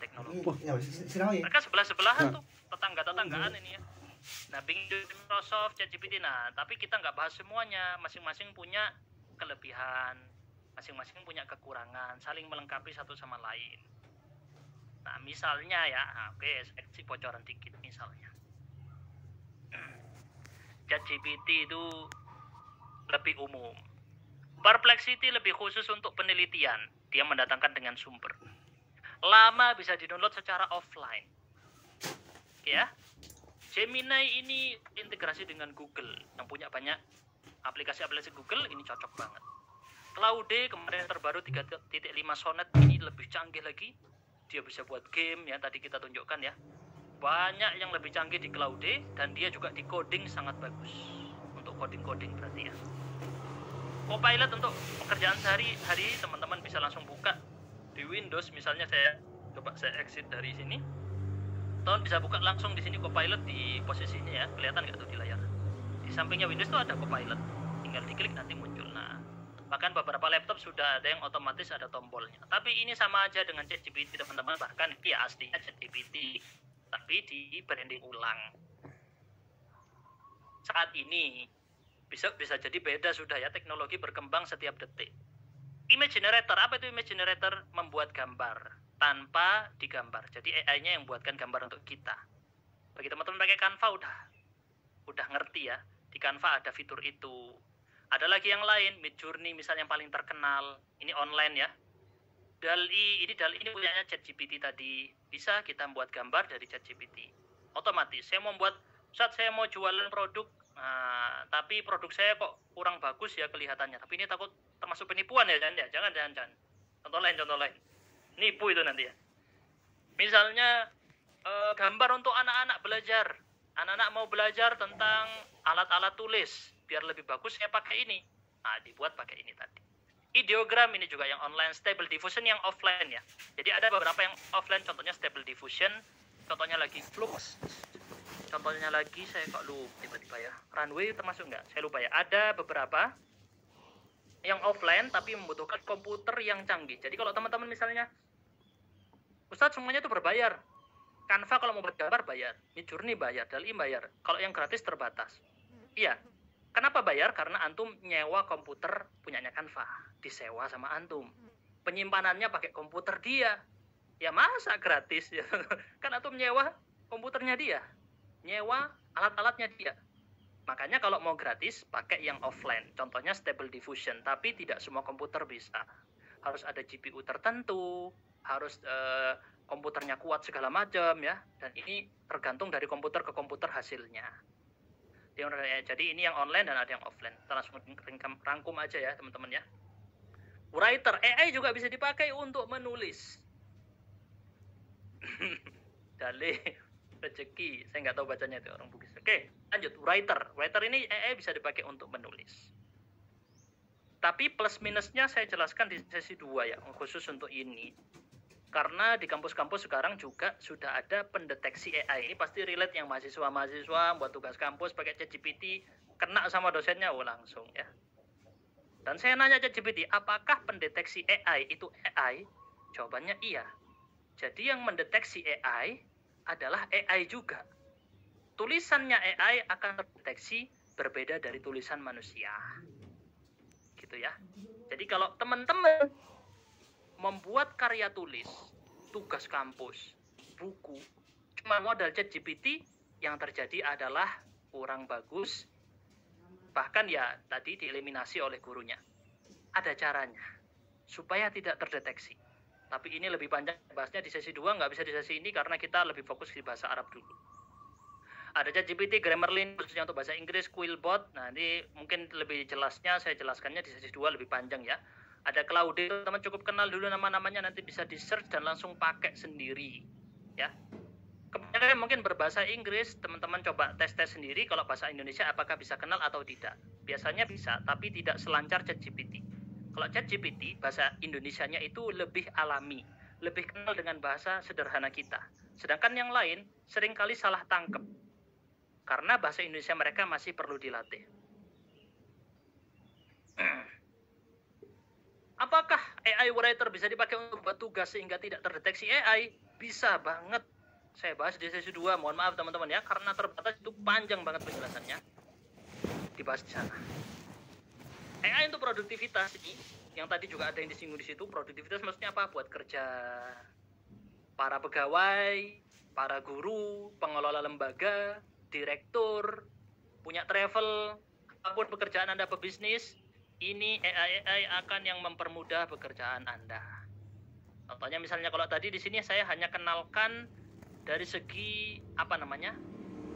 teknologi. Silakan. Mereka sebelah-sebelahan tuh, tetangga-tetanggaan ini ya. Nah, Bing Microsoft, ChatGPT. Nah, tapi kita nggak bahas semuanya. Masing-masing punya kelebihan, masing-masing punya kekurangan, saling melengkapi satu sama lain. Nah, misalnya ya, oke, saya kasih bocoran dikit misalnya. ChatGPT itu lebih umum. Perplexity lebih khusus untuk penelitian. Dia mendatangkan dengan sumber. Lama bisa di-download secara offline. Ya. Gemini ini integrasi dengan Google yang punya banyak aplikasi-aplikasi Google, ini cocok banget. Claude kemarin terbaru 3.5 Sonnet ini lebih canggih lagi. Dia bisa buat game ya, tadi kita tunjukkan ya. Banyak yang lebih canggih di Claude dan dia juga di coding sangat bagus. Untuk coding-coding berarti ya. Copilot untuk pekerjaan sehari-hari teman-teman bisa langsung buka di Windows, misalnya saya exit dari sini. Teman bisa buka langsung di sini Copilot di posisinya ya, kelihatan nggak tuh di layar? Di sampingnya Windows tuh ada Copilot, tinggal diklik nanti muncul. Nah, bahkan beberapa laptop sudah ada yang otomatis ada tombolnya. Tapi ini sama aja dengan ChatGPT teman-teman, bahkan ya aslinya ChatGPT, tapi di branding ulang. Saat ini bisa jadi beda sudah ya, teknologi berkembang setiap detik. Image generator, apa itu image generator? Membuat gambar tanpa digambar. Jadi AI-nya yang buatkan gambar untuk kita. Bagi teman-teman pakai Canva udah ngerti ya. Di Canva ada fitur itu. Ada lagi yang lain, Midjourney misalnya yang paling terkenal. Ini online ya. DALL-E ini punyanya ChatGPT tadi. Bisa kita membuat gambar dari ChatGPT. Otomatis. Saya mau jualan produk, nah, tapi produk saya kok kurang bagus ya kelihatannya. Tapi ini takut termasuk penipuan ya, jangan. Contoh lain. Nipu itu nanti ya. Misalnya gambar untuk anak-anak belajar. Anak-anak mau belajar tentang alat-alat tulis. Biar lebih bagus saya pakai ini. Nah, dibuat pakai ini tadi. Ideogram ini juga yang online, Stable Diffusion yang offline ya. Jadi ada beberapa yang offline, contohnya Stable Diffusion, contohnya lagi Flux. Contohnya lagi saya kok lupa tiba-tiba ya. Runway termasuk nggak? Saya lupa ya. Ada beberapa yang offline tapi membutuhkan komputer yang canggih. Jadi kalau teman-teman misalnya, Ustadz semuanya itu berbayar. Canva kalau mau buat gambar bayar, Midjourney bayar, DALL-E bayar. Kalau yang gratis terbatas. Iya. Kenapa bayar? Karena antum nyewa komputer punyanya Canva, disewa sama antum. Penyimpanannya pakai komputer dia. Ya masa gratis ya? Kan antum nyewa komputernya dia, nyewa alat-alatnya dia. Makanya kalau mau gratis pakai yang offline. Contohnya Stable Diffusion, tapi tidak semua komputer bisa. Harus ada GPU tertentu, harus komputernya kuat segala macam ya. Dan ini tergantung dari komputer ke komputer hasilnya. Jadi ini yang online dan ada yang offline. Kita langsung rangkum aja ya teman-teman ya. Writer, AI juga bisa dipakai untuk menulis. Dalih rezeki, saya nggak tahu bacanya itu orang Bugis. Oke, lanjut. Writer ini AI bisa dipakai untuk menulis. Tapi plus minusnya saya jelaskan di sesi 2 ya, khusus untuk ini. Karena di kampus-kampus sekarang juga sudah ada pendeteksi AI. Ini pasti relate yang mahasiswa buat tugas kampus pakai ChatGPT, kena sama dosennya langsung ya. Dan saya nanya ChatGPT, apakah pendeteksi AI itu AI? Jawabannya iya. Jadi yang mendeteksi AI adalah AI juga. Tulisannya AI akan terdeteksi berbeda dari tulisan manusia. Gitu ya. Jadi kalau teman-teman membuat karya tulis, tugas kampus, buku, cuma modal ChatGPT, yang terjadi adalah kurang bagus. Bahkan ya tadi dieliminasi oleh gurunya. Ada caranya supaya tidak terdeteksi. Tapi ini lebih panjang bahasnya di sesi 2, nggak bisa di sesi ini karena kita lebih fokus di bahasa Arab dulu. Ada ChatGPT, Grammarly khususnya untuk bahasa Inggris, Quillbot. Nah, ini mungkin lebih jelasnya saya jelaskannya di sesi 2 lebih panjang ya. Ada Claude, teman cukup kenal dulu nama-namanya, nanti bisa di-search dan langsung pakai sendiri. Ya. Kemudian mungkin berbahasa Inggris, teman-teman coba tes sendiri kalau bahasa Indonesia apakah bisa kenal atau tidak. Biasanya bisa, tapi tidak selancar ChatGPT. Kalau ChatGPT, bahasa Indonesianya itu lebih alami, lebih kenal dengan bahasa sederhana kita. Sedangkan yang lain seringkali salah tangkap. Karena bahasa Indonesia mereka masih perlu dilatih. Apakah AI writer bisa dipakai untuk buat tugas sehingga tidak terdeteksi AI? Bisa banget saya bahas di sesi 2. Mohon maaf teman-teman ya, karena terbatas itu panjang banget penjelasannya. Dibahas di sana. AI untuk produktivitas ini, yang tadi juga ada yang disinggung di situ, produktivitas maksudnya apa? Buat kerja para pegawai, para guru, pengelola lembaga, direktur, punya travel, apapun pekerjaan Anda pebisnis, ini AI akan yang mempermudah pekerjaan Anda. Contohnya misalnya kalau tadi di sini saya hanya kenalkan dari segi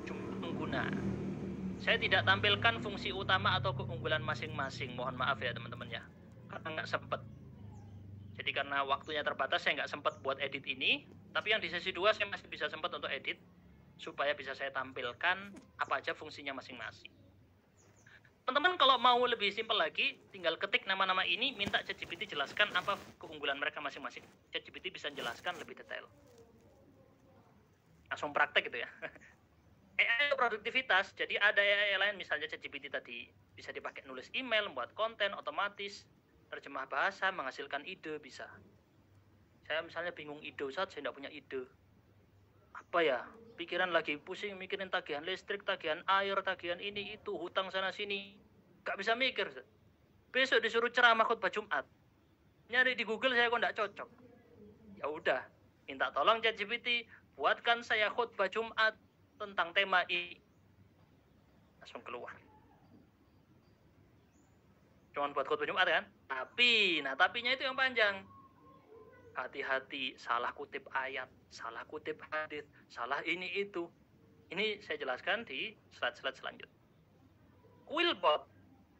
jumlah pengguna. Saya tidak tampilkan fungsi utama atau keunggulan masing-masing. Mohon maaf ya teman-teman ya, karena nggak sempat. Jadi karena waktunya terbatas saya nggak sempat buat edit ini. Tapi yang di sesi 2 saya masih bisa sempat untuk edit supaya bisa saya tampilkan apa aja fungsinya masing-masing. Teman-teman kalau mau lebih simpel lagi, tinggal ketik nama-nama ini, minta ChatGPT jelaskan apa keunggulan mereka masing-masing. ChatGPT bisa jelaskan lebih detail. Langsung praktek gitu ya. AI produktivitas, jadi ada AI lain misalnya ChatGPT tadi bisa dipakai nulis email, membuat konten otomatis, terjemah bahasa, menghasilkan ide bisa. Saya misalnya bingung ide, Ustaz, saya tidak punya ide. Apa ya? Pikiran lagi pusing mikirin tagihan listrik, tagihan air, tagihan ini itu, hutang sana sini. Gak bisa mikir, Ustaz. Besok disuruh ceramah khutbah Jumat. Nyari di Google saya kok nggak cocok. Ya udah, minta tolong ChatGPT, buatkan saya khutbah Jumat tentang tema ini. Langsung keluar. Cuman buat khutbah Jumat kan? Tapinya itu yang panjang. Hati-hati, salah kutip ayat, salah kutip hadis, salah ini itu. Ini saya jelaskan di slide-slide selanjutnya. Quillbot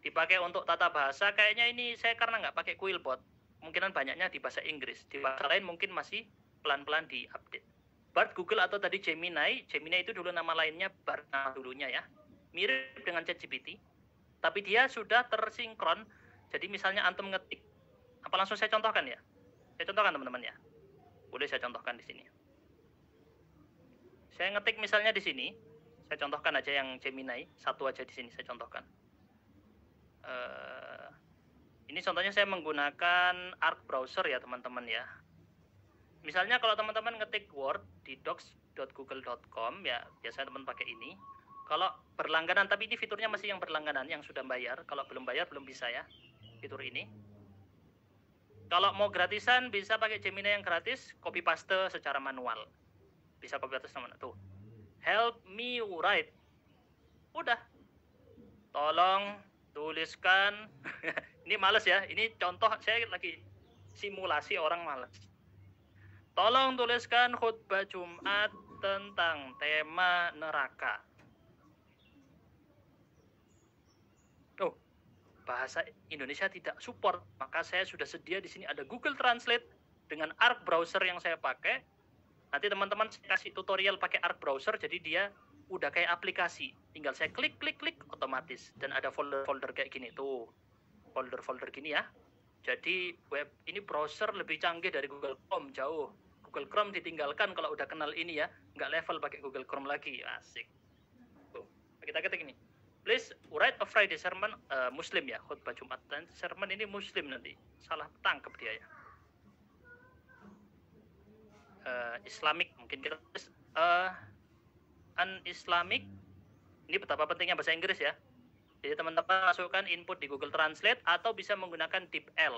dipakai untuk tata bahasa. Kayaknya ini saya karena nggak pakai Quillbot, kemungkinan banyaknya di bahasa Inggris. Di bahasa lain mungkin masih pelan-pelan diupdate. Bard Google atau tadi Gemini itu dulu nama lainnya Bard dulunya ya. Mirip dengan ChatGPT, tapi dia sudah tersinkron. Jadi misalnya antum ngetik, apa langsung saya contohkan ya? Saya contohkan teman-teman ya. Boleh saya contohkan di sini. Saya ngetik misalnya di sini. Saya contohkan aja yang Gemini. Satu aja di sini saya contohkan. Ini contohnya saya menggunakan Arc Browser ya teman-teman ya. Misalnya kalau teman-teman ngetik Word di docs.google.com ya, biasanya teman pakai ini. Kalau berlangganan, tapi ini fiturnya masih yang berlangganan, yang sudah bayar. Kalau belum bayar belum bisa ya fitur ini. Kalau mau gratisan bisa pakai Gemini yang gratis, copy paste secara manual. Bisa copy paste sama tuh. Help me write. Udah. Tolong tuliskan. Ini males ya. Ini contoh saya lagi simulasi orang males. Tolong tuliskan khutbah Jumat tentang tema neraka. Oh, bahasa Indonesia tidak support, maka saya sudah sedia di sini ada Google Translate dengan Arc Browser yang saya pakai. Nanti teman-teman kasih tutorial pakai Arc Browser, jadi dia udah kayak aplikasi. Tinggal saya klik otomatis dan ada folder-folder kayak gini tuh. Folder-folder gini ya. Jadi web ini browser lebih canggih dari Google Chrome jauh. Google Chrome ditinggalkan kalau udah kenal ini ya, nggak level pakai Google Chrome lagi. Asik. Tuh, kita ketik ini. Please write a Friday sermon, Muslim ya, khutbah Jumat, dan sermon ini Muslim nanti, salah tangkap dia ya. Islamic mungkin kita un-Islamic. Ini betapa pentingnya bahasa Inggris ya. Jadi teman-teman masukkan input di Google Translate atau bisa menggunakan DeepL.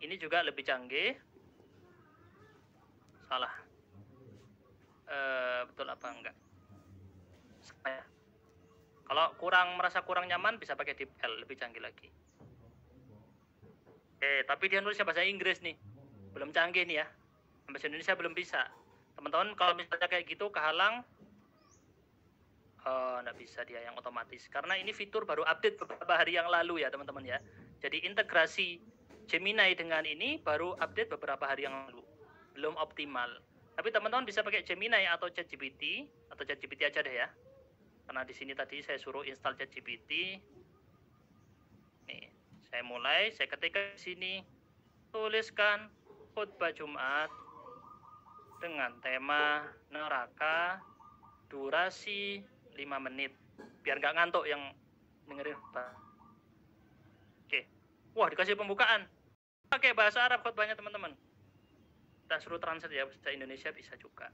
Ini juga lebih canggih. Salah. Betul apa enggak? Saya. Kalau merasa kurang nyaman bisa pakai DeepL, lebih canggih lagi. Tapi dia nulisnya bahasa Inggris nih. Belum canggih nih ya. Bahasa Indonesia belum bisa. Teman-teman kalau misalnya kayak gitu kehalang, nggak bisa dia yang otomatis. Karena ini fitur baru update beberapa hari yang lalu ya teman-teman ya. Jadi integrasi Gemini dengan ini baru update beberapa hari yang lalu. Belum optimal. Tapi teman-teman bisa pakai Gemini atau ChatGPT aja deh ya. Karena di sini tadi saya suruh install ChatGPT. Nih, saya ketik ke sini, tuliskan khutbah Jumat dengan tema neraka, durasi 5 menit. Biar nggak ngantuk yang dengerin. Oke. Wah, dikasih pembukaan. Pakai bahasa Arab khutbahnya teman-teman. Kita suruh translate ya bahasa Indonesia bisa juga.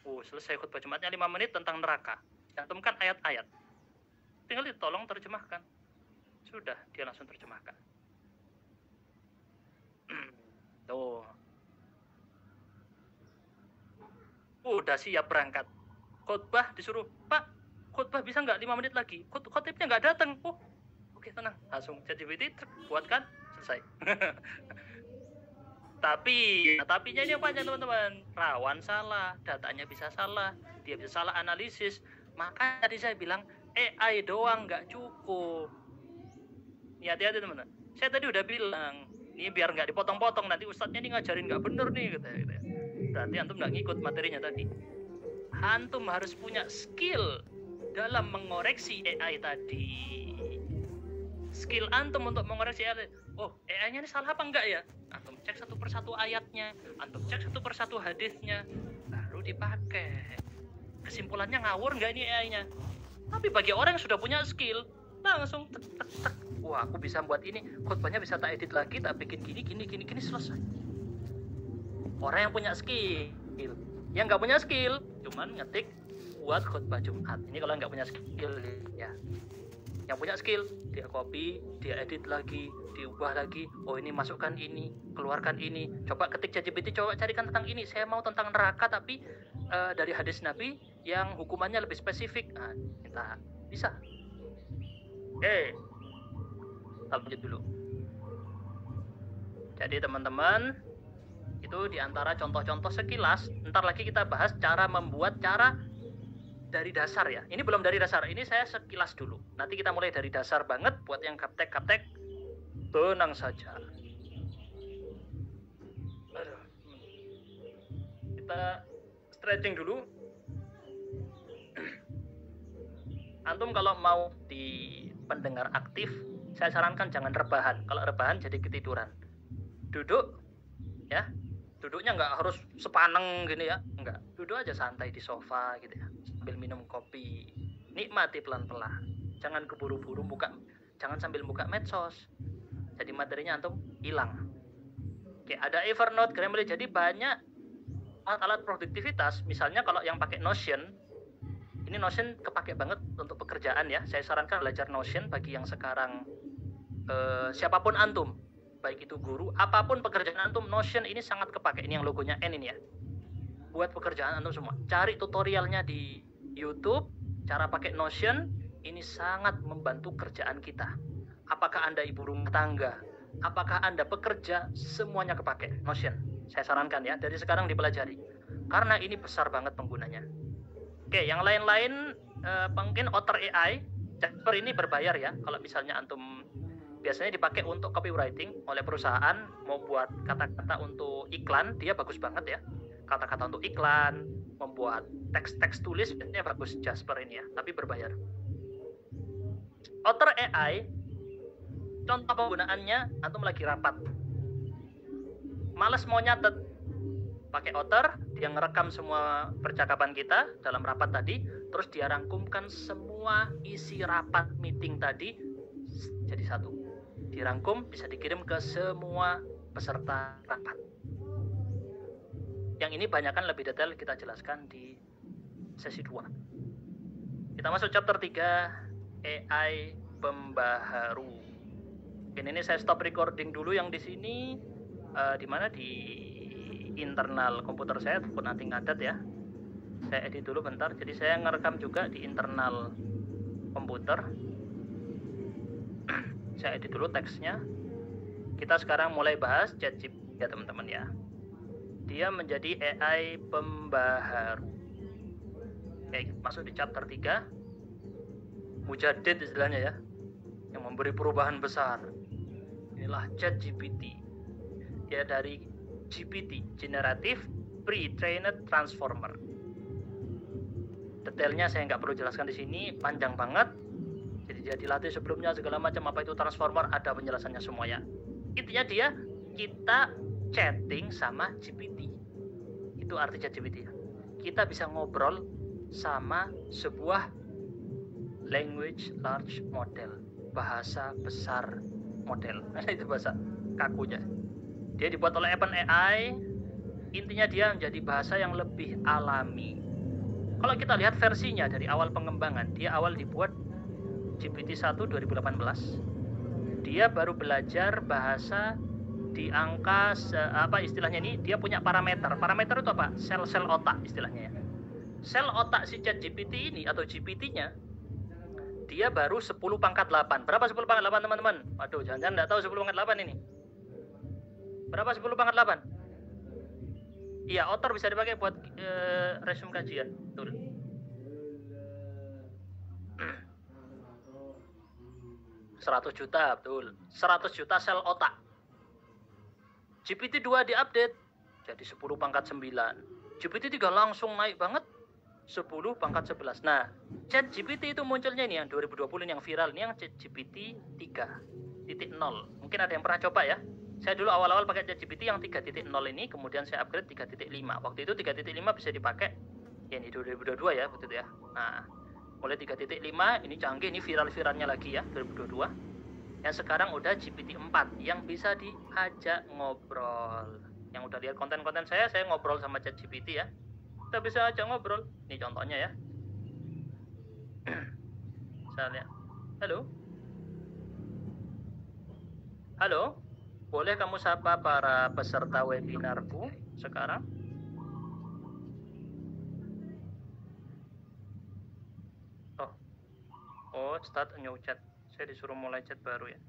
Selesai khutbah Jumatnya 5 menit tentang neraka. Cantumkan ayat-ayat. Tinggal ditolong terjemahkan. Sudah, dia langsung terjemahkan. Tuh. Udah siap berangkat. Khutbah disuruh, Pak, khutbah bisa nggak 5 menit lagi? Khotibnya nggak datang. Oke, tenang. Langsung ChatGPT buatkan, selesai. Tapinya ini apa aja teman-teman? Rawan salah, datanya bisa salah, dia bisa salah analisis. Maka tadi saya bilang AI doang nggak cukup. Ini hati-hati teman-teman. Saya tadi udah bilang, ini biar nggak dipotong-potong, nanti ustadznya ini ngajarin nggak bener nih, gitu. Berarti antum nggak ngikut materinya tadi. Antum harus punya skill dalam mengoreksi AI tadi. Skill antum untuk mengoreksi AI. AI-nya ini salah apa enggak ya? Antum cek satu persatu ayatnya, antum cek satu persatu hadisnya, baru dipakai. Kesimpulannya ngawur nggak ini AI-nya? Tapi bagi orang yang sudah punya skill, langsung tek tek tek. Wah, aku bisa buat ini, khutbahnya bisa tak edit lagi, tak bikin gini, selesai. Orang yang punya skill. Yang nggak punya skill, cuman ngetik buat khutbah Jumat. Ini kalau nggak punya skill ya. Yang punya skill, dia copy, dia edit lagi, diubah lagi. Ini masukkan ini, keluarkan ini. Coba ketik ChatGPT, coba carikan tentang ini. Saya mau tentang neraka tapi dari hadis Nabi yang hukumannya lebih spesifik. Nah, kita bisa. Oke. Lanjut dulu. Jadi teman-teman, itu diantara contoh-contoh sekilas. Ntar lagi kita bahas cara membuat dari dasar ya. Ini belum dari dasar, ini saya sekilas dulu. Nanti kita mulai dari dasar banget. Buat yang kaptek, tenang saja. Kita stretching dulu. Antum kalau mau di pendengar aktif, saya sarankan jangan rebahan. Kalau rebahan jadi ketiduran. Duduk, ya. Duduknya nggak harus sepaneng gini ya, nggak. Duduk aja santai di sofa gitu ya, sambil minum kopi. Nikmati pelan-pelan. Jangan keburu-buru jangan sambil buka medsos. Jadi materinya antum hilang. Oke, ada Evernote, Grammarly. Jadi banyak alat-alat produktivitas. Misalnya kalau yang pakai Notion, ini Notion kepake banget untuk pekerjaan ya. Saya sarankan belajar Notion bagi yang sekarang siapapun antum. Baik itu guru, apapun pekerjaan antum, Notion ini sangat kepake. Ini yang logonya N ini ya. Buat pekerjaan antum semua. Cari tutorialnya di YouTube, cara pakai Notion, ini sangat membantu kerjaan kita. Apakah Anda ibu rumah tangga, apakah Anda pekerja, semuanya kepake Notion. Saya sarankan ya, dari sekarang dipelajari. Karena ini besar banget penggunanya. Oke, yang lain-lain mungkin Otter AI. Jasper ini berbayar ya. Kalau misalnya antum biasanya dipakai untuk copywriting oleh perusahaan, mau buat kata-kata untuk iklan, dia bagus banget ya. Kata-kata untuk iklan, membuat teks-teks tulis, biasanya bagus Jasper ini ya, tapi berbayar. Otter AI, contoh penggunaannya, antum lagi rapat, males mau nyatet, pakai Otter, dia ngerekam semua percakapan kita dalam rapat tadi, terus dia rangkumkan semua isi rapat meeting tadi jadi satu. Dirangkum, bisa dikirim ke semua peserta rapat. Yang ini banyakkan lebih detail kita jelaskan di sesi 2. Kita masuk chapter 3, AI pembaharu. Ini saya stop recording dulu yang di sini, di mana di internal komputer saya, ataupun nanti ngadat ya. Saya edit dulu bentar. Jadi saya ngerekam juga di internal komputer. Saya edit dulu teksnya. Kita sekarang mulai bahas ChatGPT ya teman-teman ya. Dia menjadi AI pembaharu. Oke, masuk di chapter 3. Mujadid istilahnya ya, yang memberi perubahan besar. Inilah ChatGPT. Dia dari GPT, Generative Pre-trained Transformer. Detailnya saya nggak perlu jelaskan di sini, panjang banget. Jadi dia dilatih sebelumnya segala macam, apa itu transformer, ada penjelasannya semuanya. Intinya kita chatting sama GPT. Itu arti ChatGPT. Kita bisa ngobrol sama sebuah language large model, bahasa besar model. Itu bahasa kakunya. Dia dibuat oleh OpenAI intinya dia menjadi bahasa yang lebih alami. Kalau kita lihat versinya dari awal pengembangan, dia awal dibuat GPT-1 2018. Dia baru belajar bahasa di angka apa istilahnya ini, dia punya parameter. Parameter itu apa? Sel-sel otak istilahnya ya. Sel otak si ChatGPT ini atau GPT-nya dia baru 10 pangkat 8. Berapa 10 pangkat 8 teman-teman? Waduh, jangan-jangan enggak tahu 10 pangkat 8 ini. Berapa 10 pangkat 8? Iya, otor bisa dipakai buat resume kajian. Betul. $100 juta, betul. 100 juta sel otak. GPT-2 diupdate jadi 10 pangkat 9. GPT-3 langsung naik banget 10 pangkat 11. Nah, ChatGPT itu munculnya ini yang 2020 ini yang viral ini yang ChatGPT 3.0. Mungkin ada yang pernah coba ya. Saya dulu awal-awal pakai ChatGPT yang 3.0 ini, kemudian saya upgrade 3.5. Waktu itu 3.5 bisa dipakai ya ini 2022 ya, betul ya. Nah, mulai 3.5 ini canggih, ini viral-viralnya lagi ya 2022. Yang sekarang udah GPT 4 yang bisa diajak ngobrol. Yang udah lihat konten-konten saya ngobrol sama ChatGPT ya. Kita bisa ajak ngobrol. Ini contohnya ya. Misalnya, halo. Halo, boleh kamu sapa para peserta webinarku sekarang? Oh, start a new chat. Saya disuruh mulai chat baru ya.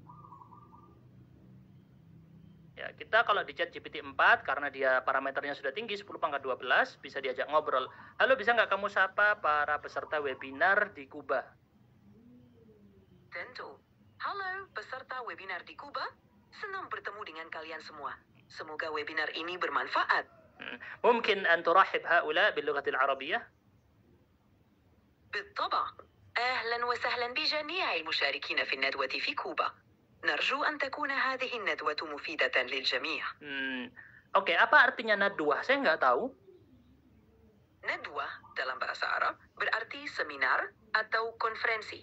Ya, kita kalau di chat GPT 4 karena dia parameternya sudah tinggi 10 pangkat 12 bisa diajak ngobrol. Halo, bisa nggak kamu sapa para peserta webinar di Kuba? Tentu. Halo, peserta webinar di Kuba. Senang bertemu dengan kalian semua. Semoga webinar ini bermanfaat. ممكن أن ترحب هؤلاء باللغة العربية؟ بالطبع. أهلا وسهلا بجميع المشاركين في الندوة في كوبا. نرجو أن تكون هذه الندوة مفيدة للجميع. Oke, apa artinya nadwah? Saya nggak tahu. Nadwah dalam bahasa Arab berarti seminar atau konferensi.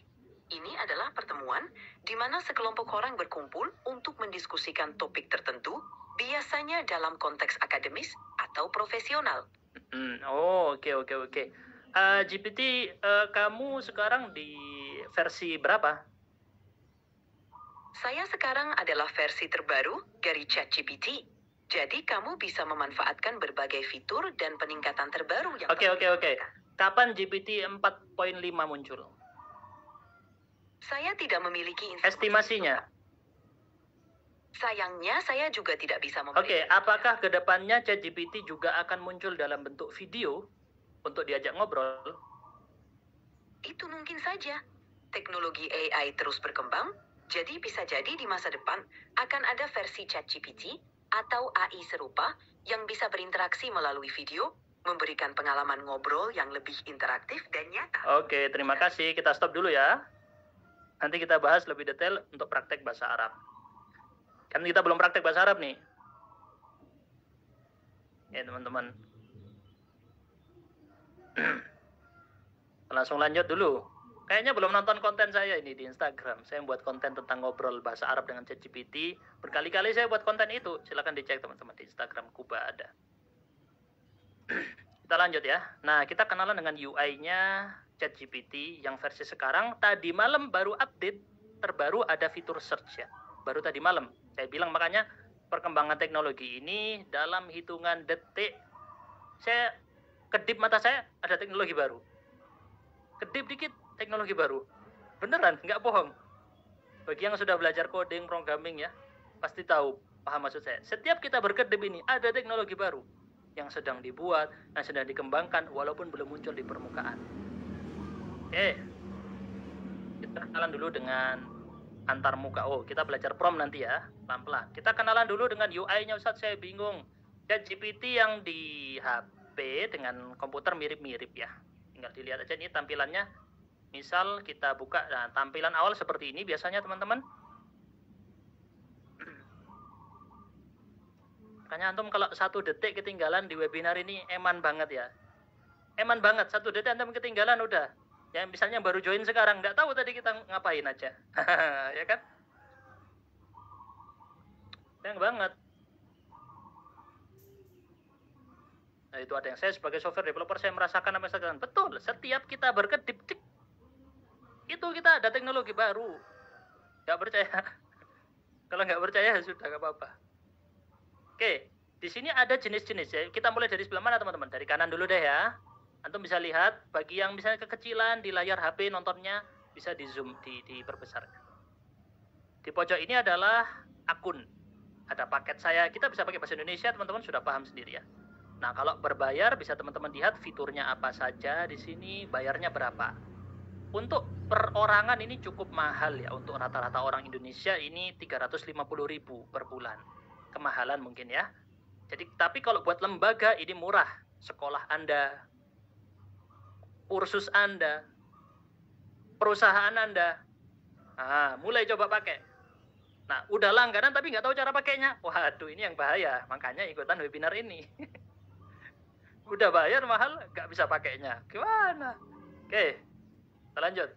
Ini adalah pertemuan di mana sekelompok orang berkumpul untuk mendiskusikan topik tertentu, biasanya dalam konteks akademis atau profesional. Oke. GPT, kamu sekarang di versi berapa? Saya sekarang adalah versi terbaru dari ChatGPT. Jadi kamu bisa memanfaatkan berbagai fitur dan peningkatan terbaru yang Oke. Kapan GPT 4.5 muncul? Saya tidak memiliki informasi. Estimasinya? Sayangnya saya juga tidak bisa Oke, apakah kedepannya ChatGPT juga akan muncul dalam bentuk video untuk diajak ngobrol? Itu mungkin saja. Teknologi AI terus berkembang, jadi bisa jadi di masa depan akan ada versi ChatGPT atau AI serupa yang bisa berinteraksi melalui video, memberikan pengalaman ngobrol yang lebih interaktif dan nyata. Oke, terima kasih. Kita stop dulu ya. Nanti kita bahas lebih detail untuk praktek bahasa Arab. Kan kita belum praktek bahasa Arab nih. Ya teman-teman. Langsung lanjut dulu. Kayaknya belum nonton konten saya ini di Instagram. Saya buat konten tentang ngobrol bahasa Arab dengan ChatGPT. Berkali-kali saya buat konten itu. Silahkan dicek teman-teman di Instagram Kuba ada. Kita lanjut ya. Nah, kita kenalan dengan UI-nya ChatGPT yang versi sekarang. Tadi malam baru update. Terbaru ada fitur search ya. Baru tadi malam. Saya bilang makanya perkembangan teknologi ini dalam hitungan detik. Saya kedip mata saya ada teknologi baru. Kedip dikit teknologi baru. Beneran, nggak bohong. Bagi yang sudah belajar coding, programming ya, pasti tahu, paham maksud saya. Setiap kita berkedip ini ada teknologi baru yang sedang dibuat, yang sedang dikembangkan, walaupun belum muncul di permukaan. Oke, kita kenalan dulu dengan antar muka. Oh, kita belajar prompt nanti ya, pelan-pelan. Kita kenalan dulu dengan UI-nya, Ustadz, saya bingung. ChatGPT yang di HP dengan komputer mirip-mirip ya. Tinggal dilihat aja ini tampilannya. Misal kita buka, nah tampilan awal seperti ini biasanya teman-teman. Makanya antum kalau 1 detik ketinggalan di webinar ini eman banget ya. Eman banget, 1 detik antum ketinggalan udah. Ya misalnya baru join sekarang, nggak tahu tadi kita ngapain aja. Ya kan? Sayang banget. Nah, itu ada yang saya sebagai software developer saya merasakan apa yang saya katakan. Betul, setiap kita berkedip itu kita ada teknologi baru. Nggak percaya? Kalau nggak percaya ya sudah nggak apa-apa. Oke, di sini ada jenis-jenis ya. Kita mulai dari sebelah mana teman-teman? Dari kanan dulu deh ya. Antum bisa lihat bagi yang misalnya kekecilan di layar HP nontonnya bisa di zoom, diperbesar. Di pojok ini adalah akun. Ada paket saya. Kita bisa pakai bahasa Indonesia, teman-teman sudah paham sendiri ya. Nah, kalau berbayar bisa teman-teman lihat fiturnya apa saja di sini, bayarnya berapa. Untuk perorangan ini cukup mahal ya. Untuk rata-rata orang Indonesia ini 350.000 per bulan. Kemahalan mungkin ya. Jadi tapi kalau buat lembaga ini murah. Sekolah Anda, kursus Anda, perusahaan Anda. Nah, mulai coba pakai. Nah, udah langganan tapi nggak tahu cara pakainya. Waduh, ini yang bahaya. Makanya ikutan webinar ini. Udah bayar mahal, nggak bisa pakainya. Gimana? Oke, kita lanjut.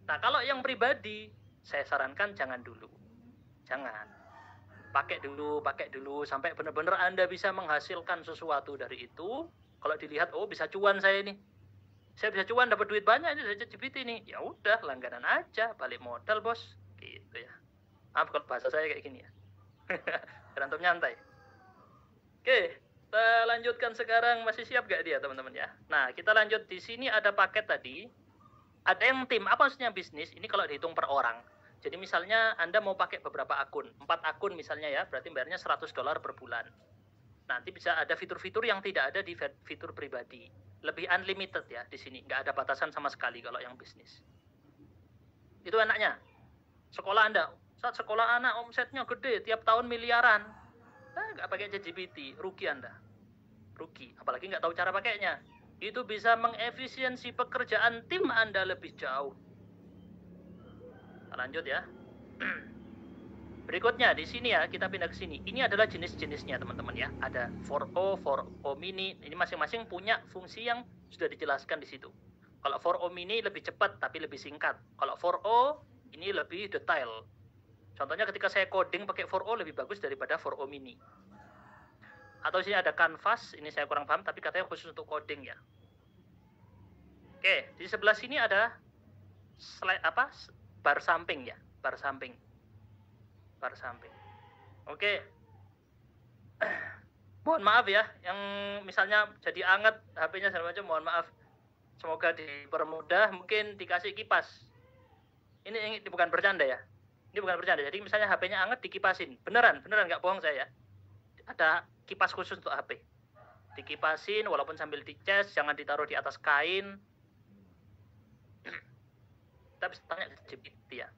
Nah, kalau yang pribadi, saya sarankan jangan dulu. Jangan. Pakai dulu, sampai benar-benar Anda bisa menghasilkan sesuatu dari itu. Kalau dilihat, oh bisa cuan saya ini. Saya bisa cuan, dapat duit banyak, ini dari ChatGPT nih. Ya udah, langganan aja, balik modal bos. Gitu ya. Maaf kalau bahasa saya kayak gini ya. Berantem nyantai. Oke, kita lanjutkan sekarang. Masih siap gak dia teman-teman ya? Nah, kita lanjut. Di sini ada paket tadi. Ada yang tim. Apa maksudnya bisnis? Ini kalau dihitung per orang. Jadi misalnya Anda mau pakai beberapa akun. 4 akun misalnya ya. Berarti bayarnya $100 per bulan. Nanti bisa ada fitur-fitur yang tidak ada di fitur pribadi. Lebih unlimited ya di sini. Nggak ada batasan sama sekali kalau yang bisnis. Itu enaknya. Sekolah Anda. Saat sekolah anak omsetnya gede. Tiap tahun miliaran. Nah, nggak pakai ChatGPT. Rugi Anda. Rugi. Apalagi nggak tahu cara pakainya. Itu bisa mengefisiensi pekerjaan tim Anda lebih jauh. Lanjut ya. Berikutnya di sini ya, kita pindah ke sini. Ini adalah jenis-jenisnya teman-teman ya. Ada 4O, 4O mini. Ini masing-masing punya fungsi yang sudah dijelaskan di situ. Kalau 4O mini lebih cepat tapi lebih singkat. Kalau 4O ini lebih detail. Contohnya ketika saya coding pakai 4O lebih bagus daripada 4O mini. Atau sini ada Canvas, ini saya kurang paham tapi katanya khusus untuk coding ya. Oke, di sebelah sini ada slide apa? Bar samping ya, bar samping. Bar samping. Oke. Mohon maaf ya, yang misalnya jadi anget HP-nya segala macam, mohon maaf. Semoga dipermudah, mungkin dikasih kipas. Ini bukan bercanda ya. Ini bukan bercanda. Jadi misalnya HP-nya anget dikipasin. Beneran nggak bohong saya. Ada kipas khusus untuk HP. Dikipasin walaupun sambil dicas, jangan ditaruh di atas kain. Kita bisa tanya ke GPT ya.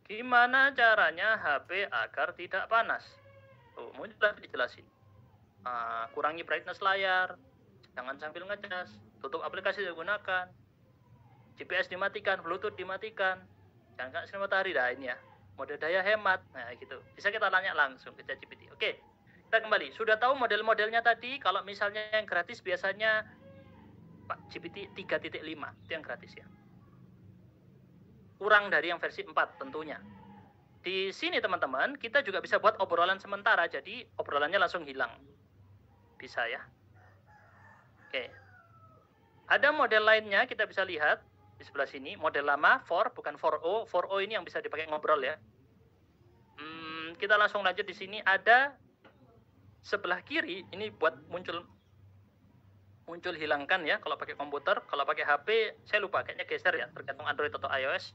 Gimana caranya HP agar tidak panas? Tuh, mau dijelasin. Kurangi brightness layar, jangan sambil ngecas, tutup aplikasi yang digunakan, GPS dimatikan, Bluetooth dimatikan, jangan kasih matahari. Nah ini ya, mode daya hemat. Nah gitu. Bisa kita tanya langsung ke ChatGPT. Oke, kita kembali. Sudah tahu model-modelnya tadi. Kalau misalnya yang gratis biasanya Pak GPT 3.5 itu yang gratis ya. Kurang dari yang versi 4 tentunya. Di sini teman-teman, kita juga bisa buat obrolan sementara, jadi obrolannya langsung hilang. Bisa ya. Oke. Ada model lainnya, kita bisa lihat di sebelah sini. Model lama, 4, bukan 4O. 4O ini yang bisa dipakai ngobrol ya. Kita langsung lanjut di sini. Ada sebelah kiri, ini buat muncul hilangkan ya kalau pakai komputer. Kalau pakai HP, saya lupa, kayaknya geser ya, tergantung Android atau iOS.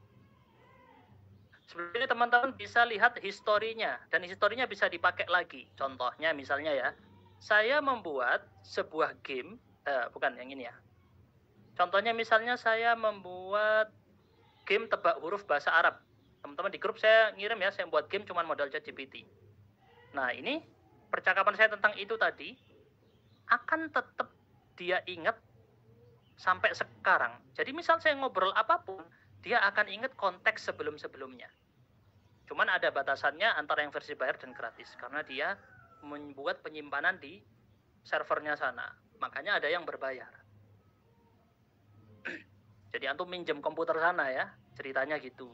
Sebenarnya teman-teman bisa lihat historinya, dan historinya bisa dipakai lagi. Contohnya misalnya ya, saya membuat sebuah game, bukan yang ini ya. Contohnya misalnya saya membuat game tebak huruf bahasa Arab. Teman-teman di grup saya ngirim ya, saya buat game cuman modal ChatGPT. Nah ini percakapan saya tentang itu tadi akan tetap dia ingat sampai sekarang. Jadi misal saya ngobrol apapun, dia akan ingat konteks sebelum-sebelumnya. Cuman ada batasannya antara yang versi bayar dan gratis. Karena dia membuat penyimpanan di servernya sana. Makanya ada yang berbayar. Jadi antum minjem komputer sana ya. Ceritanya gitu.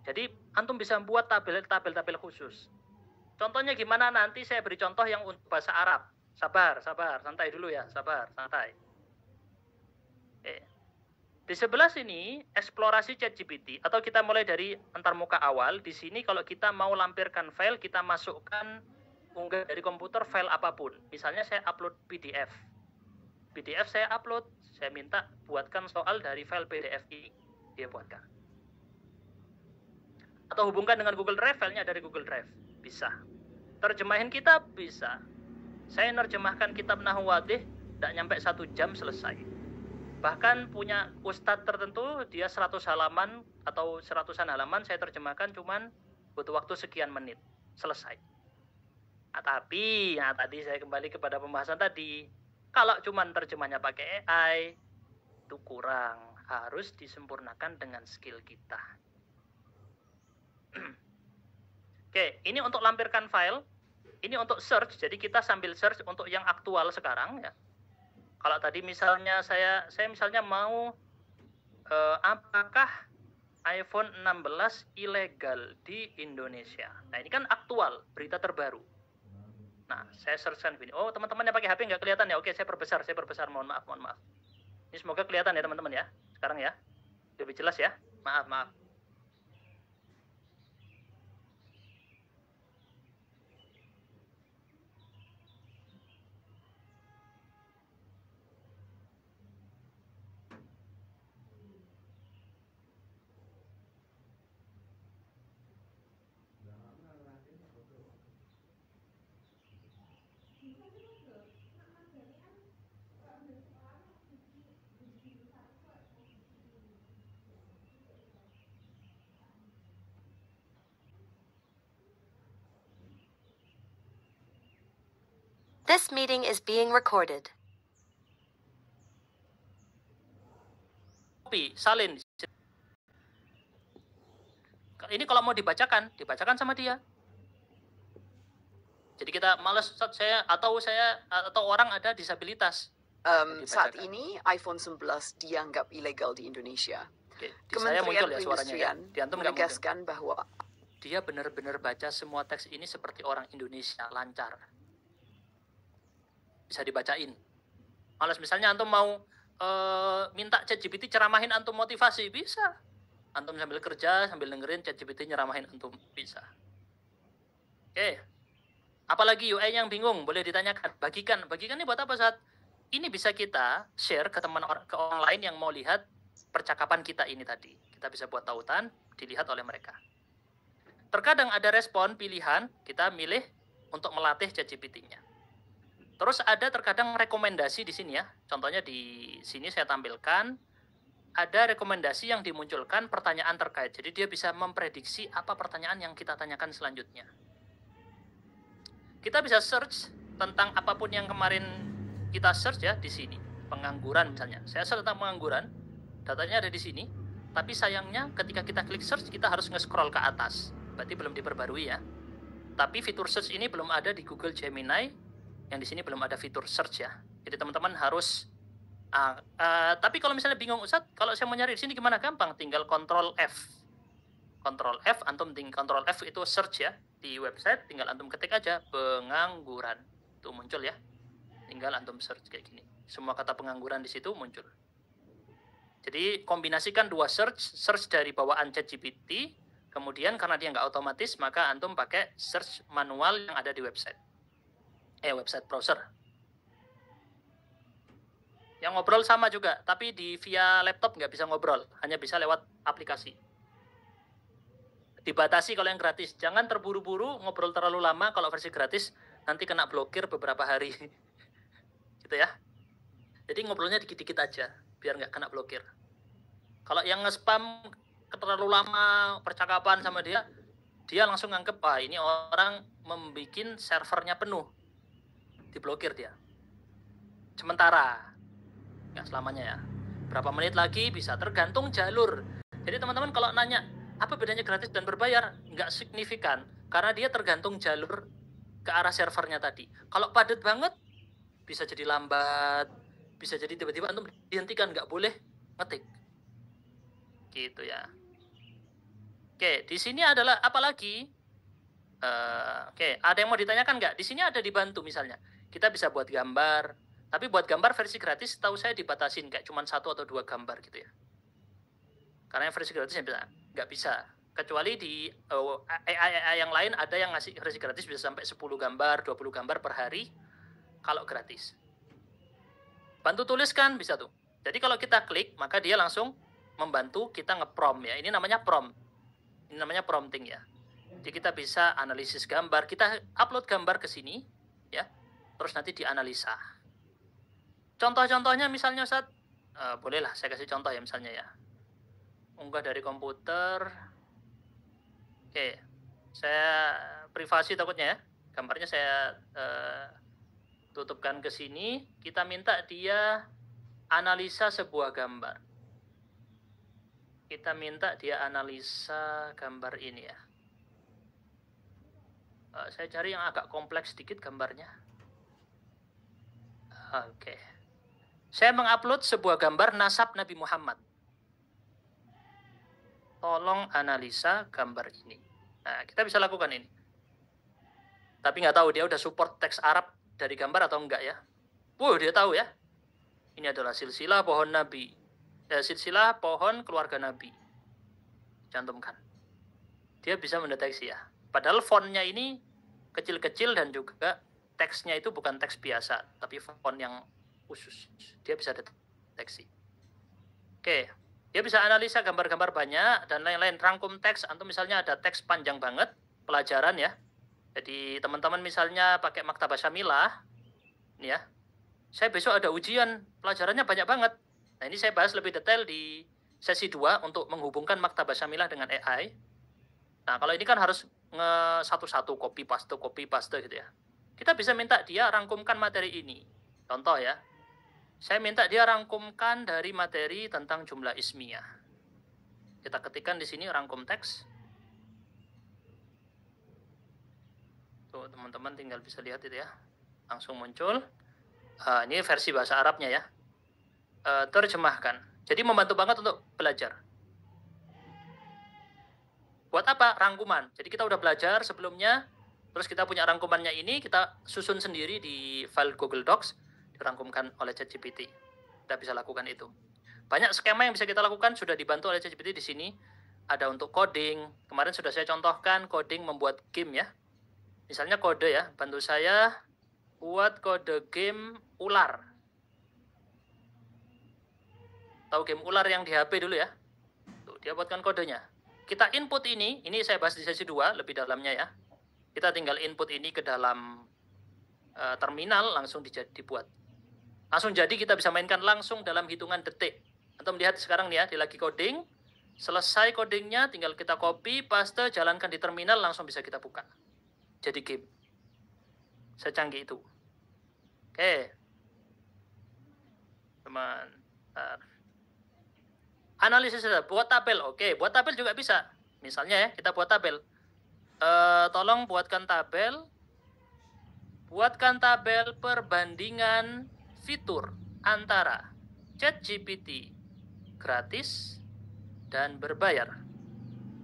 Jadi antum bisa buat tabel-tabel khusus. Contohnya gimana nanti saya beri contoh yang untuk bahasa Arab. Sabar, santai dulu ya, sabar, santai. Oke. Di sebelah sini, eksplorasi ChatGPT, atau kita mulai dari antarmuka awal. Di sini kalau kita mau lampirkan file, kita masukkan, unggah dari komputer file apapun. Misalnya saya upload PDF. PDF saya upload, saya minta buatkan soal dari file PDF ini. Dia buatkan. Atau hubungkan dengan Google Drive, filenya dari Google Drive. Bisa. Terjemahin kitab, bisa. Saya nerjemahkan kitab Nahwu Wadih, tidak nyampe 1 jam selesai. Bahkan punya ustadz tertentu, dia 100 halaman atau 100-an halaman, saya terjemahkan cuman butuh waktu sekian menit. Selesai. Nah, tapi, tadi saya kembali kepada pembahasan tadi. Kalau cuman terjemahnya pakai AI, itu kurang. Harus disempurnakan dengan skill kita. Oke, ini untuk lampirkan file. Ini untuk search, jadi kita sambil search untuk yang aktual sekarang ya. Kalau tadi misalnya saya misalnya mau apakah iPhone 16 ilegal di Indonesia. Nah, ini kan aktual, berita terbaru. Nah, saya searchkan ini. Oh, teman-teman yang pakai HP nggak kelihatan ya? Oke, saya perbesar. Mohon maaf. Ini semoga kelihatan ya teman-teman ya. Sekarang ya. Lebih jelas ya. Maaf. This meeting is being recorded. Salin. Ini kalau mau dibacakan sama dia. Jadi kita malas atau orang ada disabilitas. Saat ini iPhone 11 dianggap ilegal di Indonesia. Oke, saya muncul ya suaranya ya. Di antum nggak menegaskan bahwa dia benar-benar baca semua teks ini seperti orang Indonesia, lancar. Bisa dibacain. Malas misalnya antum mau minta ChatGPT ceramahin antum motivasi, bisa. Antum sambil kerja, sambil dengerin ChatGPT nyeramahin antum, bisa. Oke. Apalagi UI yang bingung, boleh ditanyakan. Bagikan ini buat apa saat ini bisa kita share ke ke orang lain yang mau lihat percakapan kita ini tadi. Kita bisa buat tautan, dilihat oleh mereka. Terkadang ada respon pilihan, kita milih untuk melatih ChatGPT-nya. Terus ada terkadang rekomendasi di sini ya. Contohnya di sini saya tampilkan ada rekomendasi yang dimunculkan pertanyaan terkait. Jadi dia bisa memprediksi apa pertanyaan yang kita tanyakan selanjutnya. Kita bisa search tentang apapun yang kemarin kita search ya di sini. Pengangguran misalnya. Saya search tentang pengangguran, datanya ada di sini. Tapi sayangnya ketika kita klik search kita harus nge-scroll ke atas. Berarti belum diperbarui ya. Tapi fitur search ini belum ada di Google Gemini. Yang di sini belum ada fitur search ya. Jadi teman-teman harus tapi kalau misalnya bingung Ustadz, kalau saya mau nyari di sini gimana? Gampang, tinggal Ctrl F. Ctrl F, antum Ctrl F itu search ya di website, tinggal antum ketik aja pengangguran. Itu muncul ya. Tinggal antum search kayak gini. Semua kata pengangguran di situ muncul. Jadi kombinasikan dua search dari bawaan ChatGPT, kemudian karena dia nggak otomatis, maka antum pakai search manual yang ada di website. Website browser. Yang ngobrol sama juga, tapi via laptop nggak bisa ngobrol, hanya bisa lewat aplikasi. Dibatasi kalau yang gratis, jangan terburu-buru ngobrol terlalu lama. Kalau versi gratis nanti kena blokir beberapa hari, gitu ya. Jadi ngobrolnya dikit-dikit aja, biar nggak kena blokir. Kalau yang nge-spam terlalu lama percakapan sama dia langsung nganggep, ini orang membuat servernya penuh. Diblokir dia. Sementara. Nggak selamanya ya. Berapa menit lagi bisa tergantung jalur. Jadi teman-teman kalau nanya, apa bedanya gratis dan berbayar? Nggak signifikan. Karena dia tergantung jalur ke arah servernya tadi. Kalau padat banget, bisa jadi lambat. Bisa jadi tiba-tiba antum dihentikan, nggak boleh ngetik. Gitu ya. Oke, di sini adalah apa lagi? Oke, ada yang mau ditanyakan nggak? Di sini ada dibantu misalnya. kita bisa buat gambar. Tapi buat gambar versi gratis tahu saya dibatasin kayak cuma 1 atau 2 gambar gitu ya. Karena yang versi gratis nggak bisa. Kecuali di AI yang lain ada yang ngasih versi gratis bisa sampai 10 gambar, 20 gambar per hari kalau gratis. Bantu tulis kan bisa tuh. Jadi kalau kita klik maka dia langsung membantu kita nge-prompt ya. Ini namanya prompt. Ini namanya prompting ya. Jadi kita bisa analisis gambar, kita upload gambar ke sini ya. Terus nanti dianalisa. Contoh-contohnya misalnya Ustaz, bolehlah saya kasih contoh ya misalnya ya. Unggah dari komputer. Oke, saya privasi takutnya ya. Gambarnya saya tutupkan ke sini. Kita minta dia analisa sebuah gambar. Kita minta dia analisa gambar ini ya. Saya cari yang agak kompleks sedikit gambarnya. Oke. Saya mengupload sebuah gambar nasab Nabi Muhammad. Tolong analisa gambar ini. Nah, kita bisa lakukan ini. Tapi nggak tahu dia udah support teks Arab dari gambar atau enggak ya. Dia tahu ya. Ini adalah silsilah pohon Nabi. Silsilah pohon keluarga Nabi. Cantumkan. Dia bisa mendeteksi ya. Padahal fontnya ini kecil-kecil dan juga teksnya itu bukan teks biasa. Tapi font yang khusus. Dia bisa deteksi. Oke. Dia bisa analisa gambar-gambar banyak dan lain-lain. Rangkum teks. Atau misalnya ada teks panjang banget. Pelajaran ya. Jadi teman-teman misalnya pakai Maktabah Syamilah. Ini ya. Saya besok ada ujian. Pelajarannya banyak banget. Nah ini saya bahas lebih detail di sesi 2 untuk menghubungkan Maktabah Syamilah dengan AI. Nah kalau ini kan harus satu-satu copy paste gitu ya. Kita bisa minta dia rangkumkan materi ini. Contoh ya. Saya minta dia rangkumkan dari materi tentang jumlah ismiyah. Kita ketikkan di sini rangkum teks. Tuh teman-teman tinggal bisa lihat itu ya. Langsung muncul. Ini versi bahasa Arabnya ya. Terjemahkan. Jadi membantu banget untuk belajar. Buat apa? Rangkuman. Jadi kita udah belajar sebelumnya, terus kita punya rangkumannya ini, kita susun sendiri di file Google Docs, dirangkumkan oleh ChatGPT. Kita bisa lakukan itu. Banyak skema yang bisa kita lakukan, sudah dibantu oleh ChatGPT di sini. Ada untuk coding. Kemarin sudah saya contohkan coding membuat game ya. Misalnya kode ya, bantu saya buat kode game ular. Tahu game ular yang di HP dulu ya? Tuh, dia buatkan kodenya. Kita input ini saya bahas di sesi 2, lebih dalamnya ya. Kita tinggal input ini ke dalam terminal, langsung dibuat. Langsung jadi kita bisa mainkan langsung dalam hitungan detik. Atau melihat sekarang nih ya, dia lagi coding. Selesai codingnya, tinggal kita copy, paste, jalankan di terminal, langsung bisa kita buka. Jadi game. Secanggih itu. Oke. Teman. Analisis buat tabel. Oke, buat tabel juga bisa. Misalnya ya, kita buat tabel. Tolong buatkan tabel. Buatkan tabel perbandingan fitur antara ChatGPT gratis dan berbayar.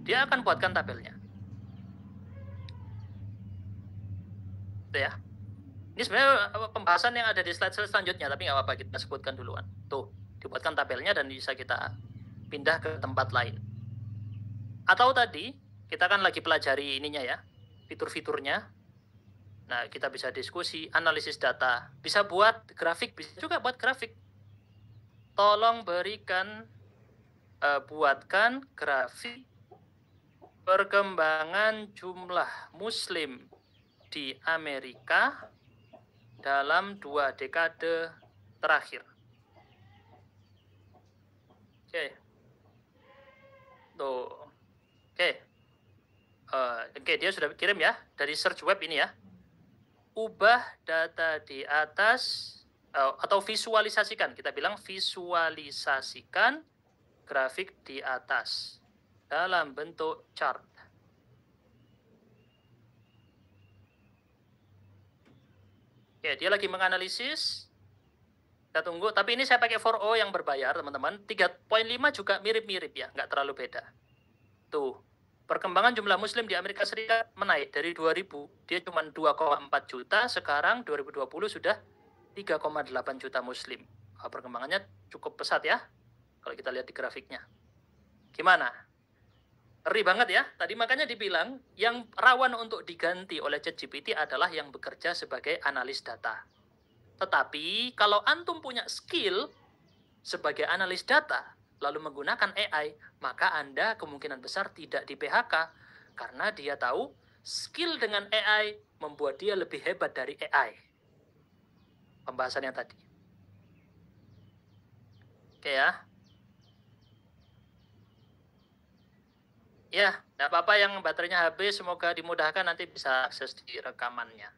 Dia akan buatkan tabelnya. Itu ya. Ini sebenarnya pembahasan yang ada di slide selanjutnya, tapi nggak apa-apa, kita sebutkan duluan. Tuh, dibuatkan tabelnya dan bisa kita pindah ke tempat lain. Atau tadi, kita kan lagi pelajari ininya ya, fitur-fiturnya. Nah, kita bisa diskusi, analisis data. Bisa buat grafik, bisa juga buat grafik. Tolong buatkan grafik perkembangan jumlah Muslim di Amerika dalam 2 dekade terakhir. Oke. Tuh. Oke, dia sudah kirim ya dari search web ini ya. Ubah data di atas atau visualisasikan. Kita bilang visualisasikan grafik di atas dalam bentuk chart. Oke, dia lagi menganalisis. Kita tunggu. Tapi ini saya pakai 4O yang berbayar, teman-teman. 3.5 juga mirip-mirip ya, nggak terlalu beda. Tuh. Perkembangan jumlah muslim di Amerika Serikat menaik dari 2000, dia cuma 2,4 juta, sekarang 2020 sudah 3,8 juta muslim. Perkembangannya cukup pesat ya, kalau kita lihat di grafiknya. Gimana? Ngeri banget ya. Tadi makanya dibilang yang rawan untuk diganti oleh ChatGPT adalah yang bekerja sebagai analis data. Tetapi kalau antum punya skill sebagai analis data, lalu menggunakan AI, maka Anda kemungkinan besar tidak di PHK. Karena dia tahu skill dengan AI membuat dia lebih hebat dari AI. Pembahasannya tadi. Oke ya. Ya, tidak apa-apa yang baterainya habis, semoga dimudahkan nanti bisa akses di rekamannya.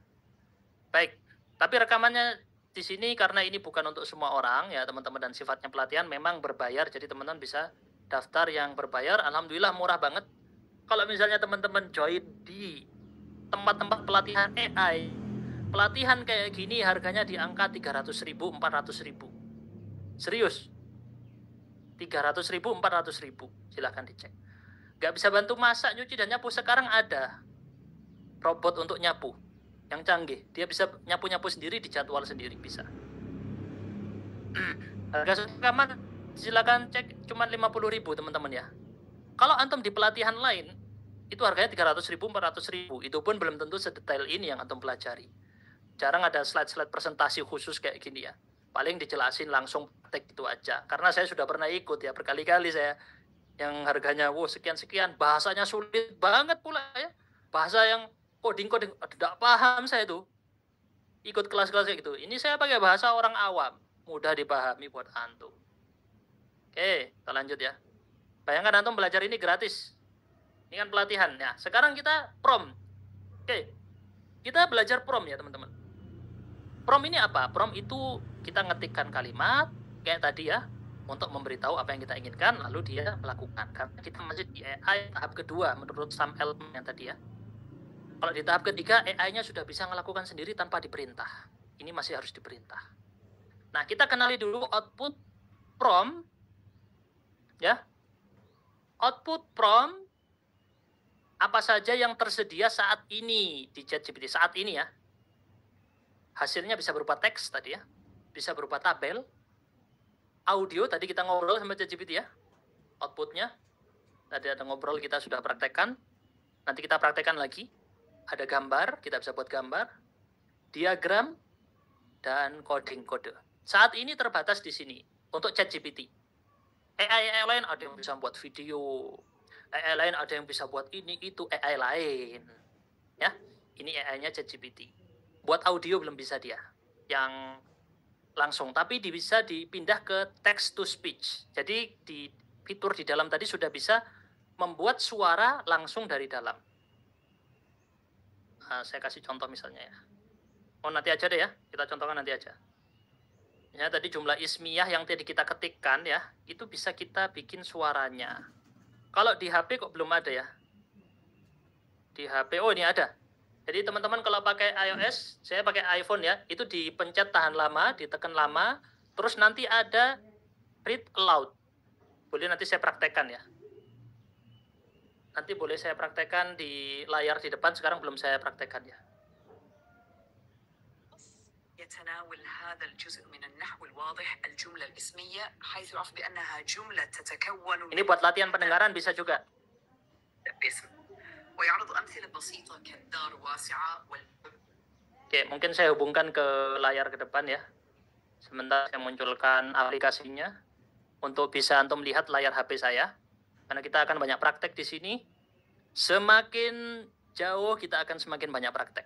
Baik, tapi rekamannya di sini karena ini bukan untuk semua orang ya teman-teman, dan sifatnya pelatihan memang berbayar, jadi teman-teman bisa daftar yang berbayar. Alhamdulillah murah banget. Kalau misalnya teman-teman join di tempat-tempat pelatihan AI, pelatihan kayak gini harganya di angka 300.000, 400.000. Serius. 300.000, 400.000. Silahkan dicek. Gak bisa bantu masak, nyuci, dan nyapu. Sekarang ada robot untuk nyapu yang canggih. Dia bisa nyapu-nyapu sendiri, dijadwal sendiri, bisa. Harga rekaman silakan cek, cuma 50.000 teman-teman ya. Kalau antum di pelatihan lain, itu harganya 300.000, 400.000. Itu pun belum tentu sedetail ini yang antum pelajari. Jarang ada slide-slide presentasi khusus kayak gini ya. Paling dijelasin langsung praktek itu aja. Karena saya sudah pernah ikut ya, berkali-kali saya yang harganya sekian-sekian, bahasanya sulit banget pula ya. Bahasa yang coding-coding tidak paham saya itu. Ikut kelas-kelas kayak gitu. Ini saya pakai bahasa orang awam, mudah dipahami buat antum. Oke, kita lanjut ya. Bayangkan antum belajar ini gratis. Ini kan pelatihan ya. Sekarang kita prompt. Oke. Kita belajar prompt ya, teman-teman. Prompt ini apa? Prompt itu kita ngetikkan kalimat kayak tadi ya, untuk memberitahu apa yang kita inginkan, lalu dia melakukan. Karena kita masih di AI tahap kedua menurut Sam Altman yang tadi ya. Kalau di tahap ketiga, AI-nya sudah bisa melakukan sendiri tanpa diperintah. Ini masih harus diperintah. Nah, kita kenali dulu output prompt. Ya. Output prompt, apa saja yang tersedia saat ini di ChatGPT. Saat ini ya. Hasilnya bisa berupa teks tadi ya. Bisa berupa tabel. Audio, tadi kita ngobrol sama ChatGPT ya. Outputnya. Tadi ada ngobrol, kita sudah praktekkan. Nanti kita praktekkan lagi. Ada gambar, kita bisa buat gambar. Diagram. Dan coding kode. Saat ini terbatas di sini. Untuk ChatGPT. AI lain ada yang bisa buat video. AI lain ada yang bisa buat ini, itu. AI lain. Ya. Ini AI-nya ChatGPT. Buat audio belum bisa dia. Yang langsung, tapi bisa dipindah ke text to speech. Jadi di fitur di dalam tadi sudah bisa membuat suara langsung dari dalam. Saya kasih contoh misalnya ya. Nanti aja deh ya, kita contohkan nanti aja. Ya, tadi jumlah ismiyah yang tadi kita ketikkan ya, itu bisa kita bikin suaranya. Kalau di HP kok belum ada ya? Di HP, ini ada. Jadi teman-teman kalau pakai iOS, saya pakai iPhone ya, itu dipencet tahan lama, ditekan lama, terus nanti ada read aloud. Boleh nanti saya praktekkan ya. Nanti boleh saya praktekkan di layar di depan, sekarang belum saya praktekkan ya. يتناول هذا الجزء من النحو الواضح الجملة الاسمية حيث يعرف بأنها جملة تتكون Ini buat latihan pendengaran bisa juga. باسم ويعرض أمثلة بسيطة كالدار واسعة Oke, mungkin saya hubungkan ke layar ke depan ya. Sebentar saya munculkan aplikasinya untuk bisa antum lihat layar HP saya. Karena kita akan banyak praktek di sini. Semakin jauh kita akan semakin banyak praktek.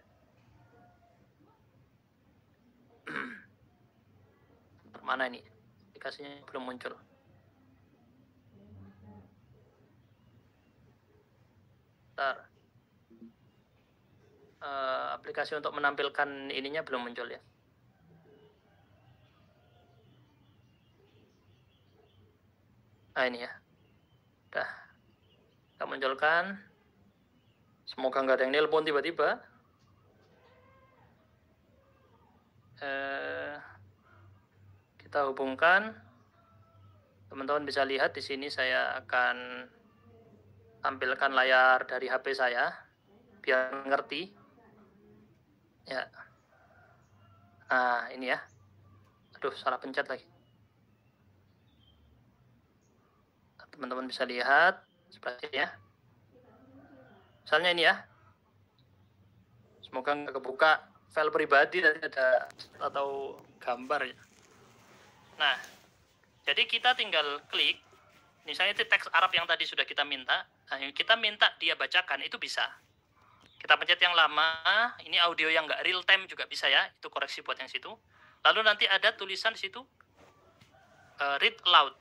Mana ini? Aplikasinya belum muncul. Bentar. Aplikasi untuk menampilkan ininya belum muncul ya. Ini ya. Udah. Kita munculkan. Semoga nggak ada yang nelpon tiba-tiba. Kita hubungkan. Teman-teman bisa lihat di sini saya akan tampilkan layar dari HP saya biar ngerti. Ya. Nah, ini ya. Aduh, salah pencet lagi. Teman-teman bisa lihat seperti ini ya. Misalnya ini ya. Semoga nggak kebuka file pribadi nanti ada atau gambar ya. Nah, jadi kita tinggal klik. Misalnya itu teks Arab yang tadi sudah kita minta. Nah, kita minta dia bacakan, itu bisa. Kita pencet yang lama, ini audio yang nggak real time juga bisa ya, itu koreksi buat yang situ. Lalu nanti ada tulisan di situ, read aloud.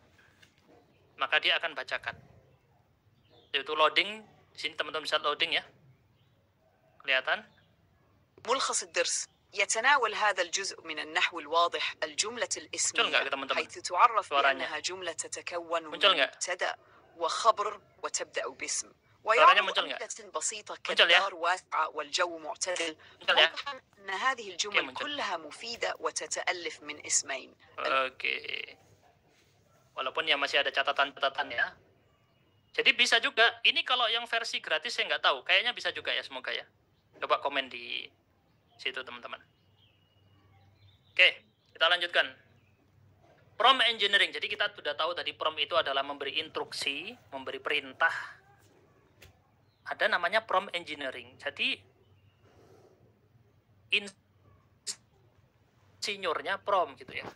Maka dia akan bacakan. Yaitu loading, di sini teman-teman bisa loading ya. Kelihatan? ملخص الدرس يتناول هذا الجزء من النحو الواضح الجملة الاسمية حيث تعرف بأنها جملة تتكون من مبتدأ وخبر وتبدأ باسم ويعرف أمثلة بسيطة كالدار واسعة والجو معتدل واضحا أن هذه الجمل كلها مفيدة وتتألف من اسمين. Oke. Walaupun ya masih ada catatan-catatan ya. Jadi bisa juga, ini kalau yang versi gratis saya nggak tahu, kayaknya bisa juga ya, semoga ya. Coba komen di situ teman-teman. Oke, kita lanjutkan. Prompt engineering. Jadi kita sudah tahu tadi prompt itu adalah memberi instruksi, memberi perintah. Ada namanya prompt engineering. Jadi insinyurnya prompt gitu ya.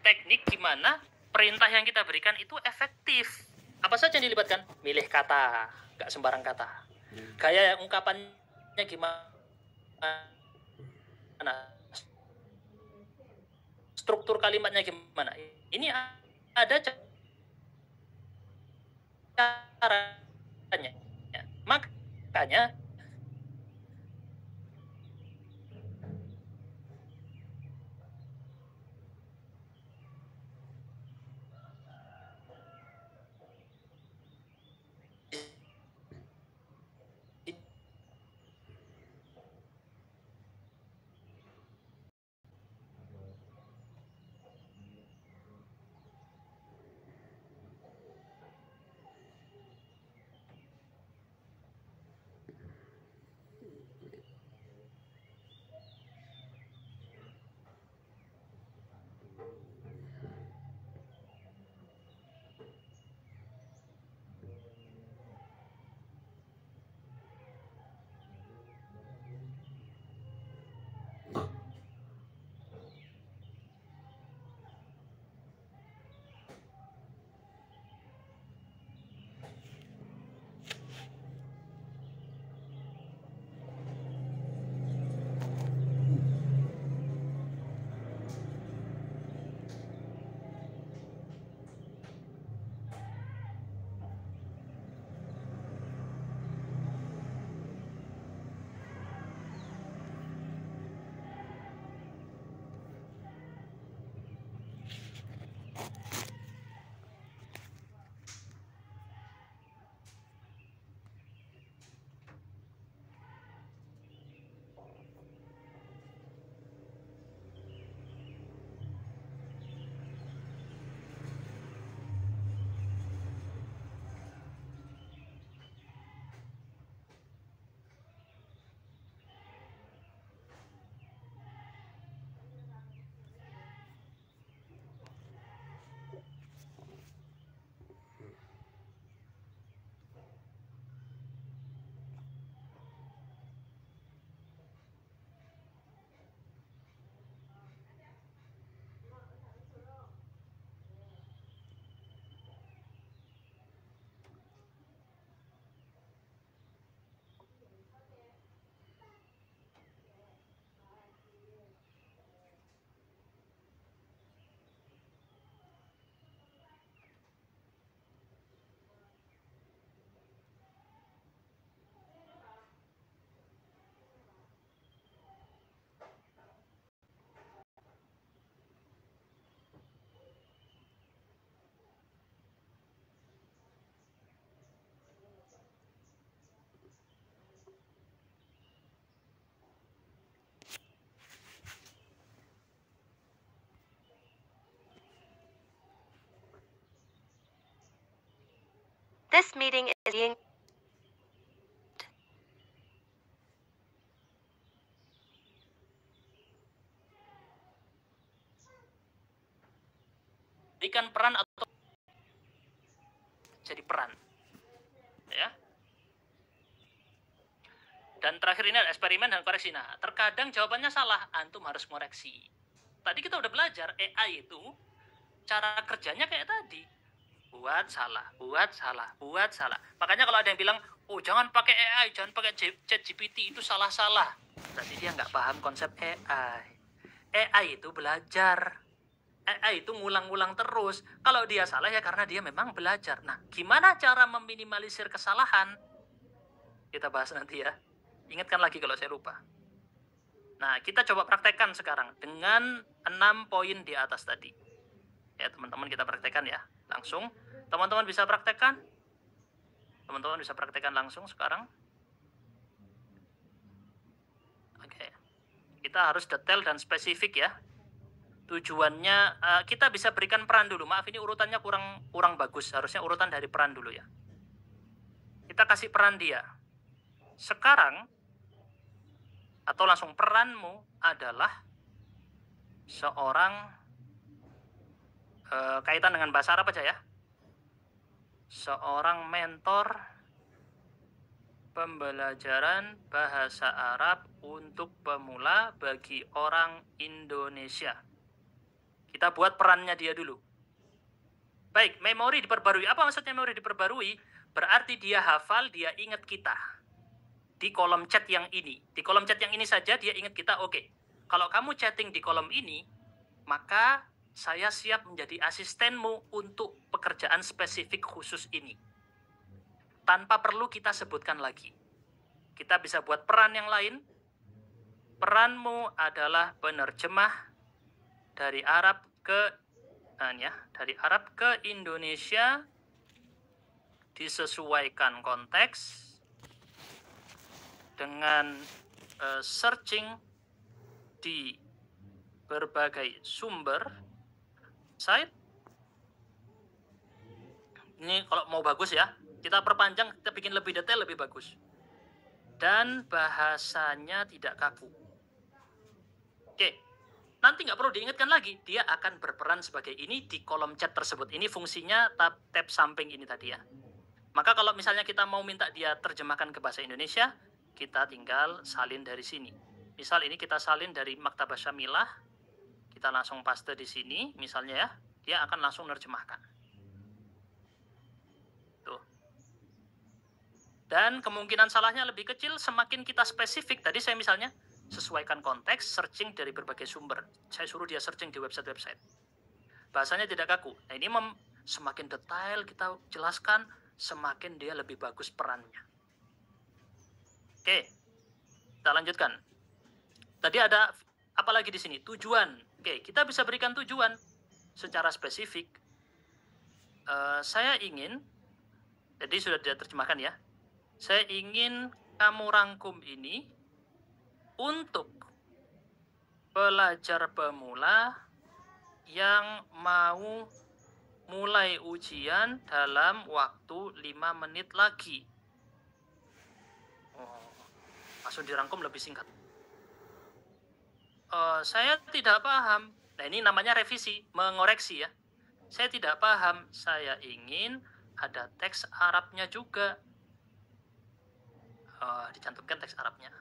Teknik gimana perintah yang kita berikan itu efektif. Apa saja yang dilibatkan? Milih kata, nggak sembarang kata. Gaya ungkapannya gimana? Struktur kalimatnya gimana? Ini ada caranya. Makanya This meeting is being berikan peran atau jadi peran, ya. Dan terakhir ini ada eksperimen dan koreksi. Nah, terkadang jawabannya salah, antum harus koreksi. Tadi kita udah belajar AI itu cara kerjanya kayak tadi, buat salah, buat salah, buat salah. Makanya kalau ada yang bilang, oh jangan pakai AI, jangan pakai ChatGPT, itu salah-salah. Berarti dia nggak paham konsep AI. AI itu belajar. AI itu ngulang-ngulang terus. Kalau dia salah ya karena dia memang belajar. Nah, gimana cara meminimalisir kesalahan? Kita bahas nanti ya. Ingatkan lagi kalau saya lupa. Nah, kita coba praktekkan sekarang dengan 6 poin di atas tadi. Ya, teman-teman kita praktekkan ya. Langsung. Teman-teman bisa praktekkan? Teman-teman bisa praktekkan langsung sekarang? Oke. Kita harus detail dan spesifik ya. Tujuannya kita bisa berikan peran dulu. Maaf ini urutannya kurang bagus. Harusnya urutan dari peran dulu ya. Kita kasih peran dia. Sekarang atau langsung peranmu adalah seorang kaitan dengan bahasa Arab aja ya. Seorang mentor pembelajaran bahasa Arab untuk pemula bagi orang Indonesia. Kita buat perannya dia dulu. Baik, memori diperbarui. Apa maksudnya memori diperbarui? Berarti dia hafal, dia ingat kita. Di kolom chat yang ini. Di kolom chat yang ini saja dia ingat kita, oke. Kalau kamu chatting di kolom ini, maka saya siap menjadi asistenmu untuk pekerjaan spesifik khusus ini. Tanpa perlu kita sebutkan lagi. Kita bisa buat peran yang lain. Peranmu adalah penerjemah dari Arab ke Indonesia, disesuaikan konteks dengan searching di berbagai sumber site. Ini kalau mau bagus ya, kita perpanjang, kita bikin lebih detail, lebih bagus. Dan bahasanya tidak kaku. Oke. Nanti nggak perlu diingatkan lagi, dia akan berperan sebagai ini di kolom chat tersebut. Ini fungsinya tab samping ini tadi ya. Maka kalau misalnya kita mau minta dia terjemahkan ke bahasa Indonesia, kita tinggal salin dari sini. Misal ini kita salin dari Maktabah Syamilah, kita langsung paste di sini, misalnya ya, dia akan langsung menerjemahkan. Tuh. Dan kemungkinan salahnya lebih kecil semakin kita spesifik. Tadi saya misalnya sesuaikan konteks, searching dari berbagai sumber. Saya suruh dia searching di website-website. Bahasanya tidak kaku. Nah ini semakin detail kita jelaskan, semakin dia lebih bagus perannya. Oke, kita lanjutkan. Tadi ada apa lagi di sini? Tujuan. Oke, kita bisa berikan tujuan secara spesifik. Saya ingin, jadi sudah diterjemahkan ya. Saya ingin kamu rangkum ini untuk pelajar pemula yang mau mulai ujian dalam waktu 5 menit lagi. Langsung dirangkum lebih singkat. Saya tidak paham. Nah ini namanya revisi, mengoreksi ya. Saya tidak paham, saya ingin ada teks Arabnya juga. Dicantumkan teks Arabnya.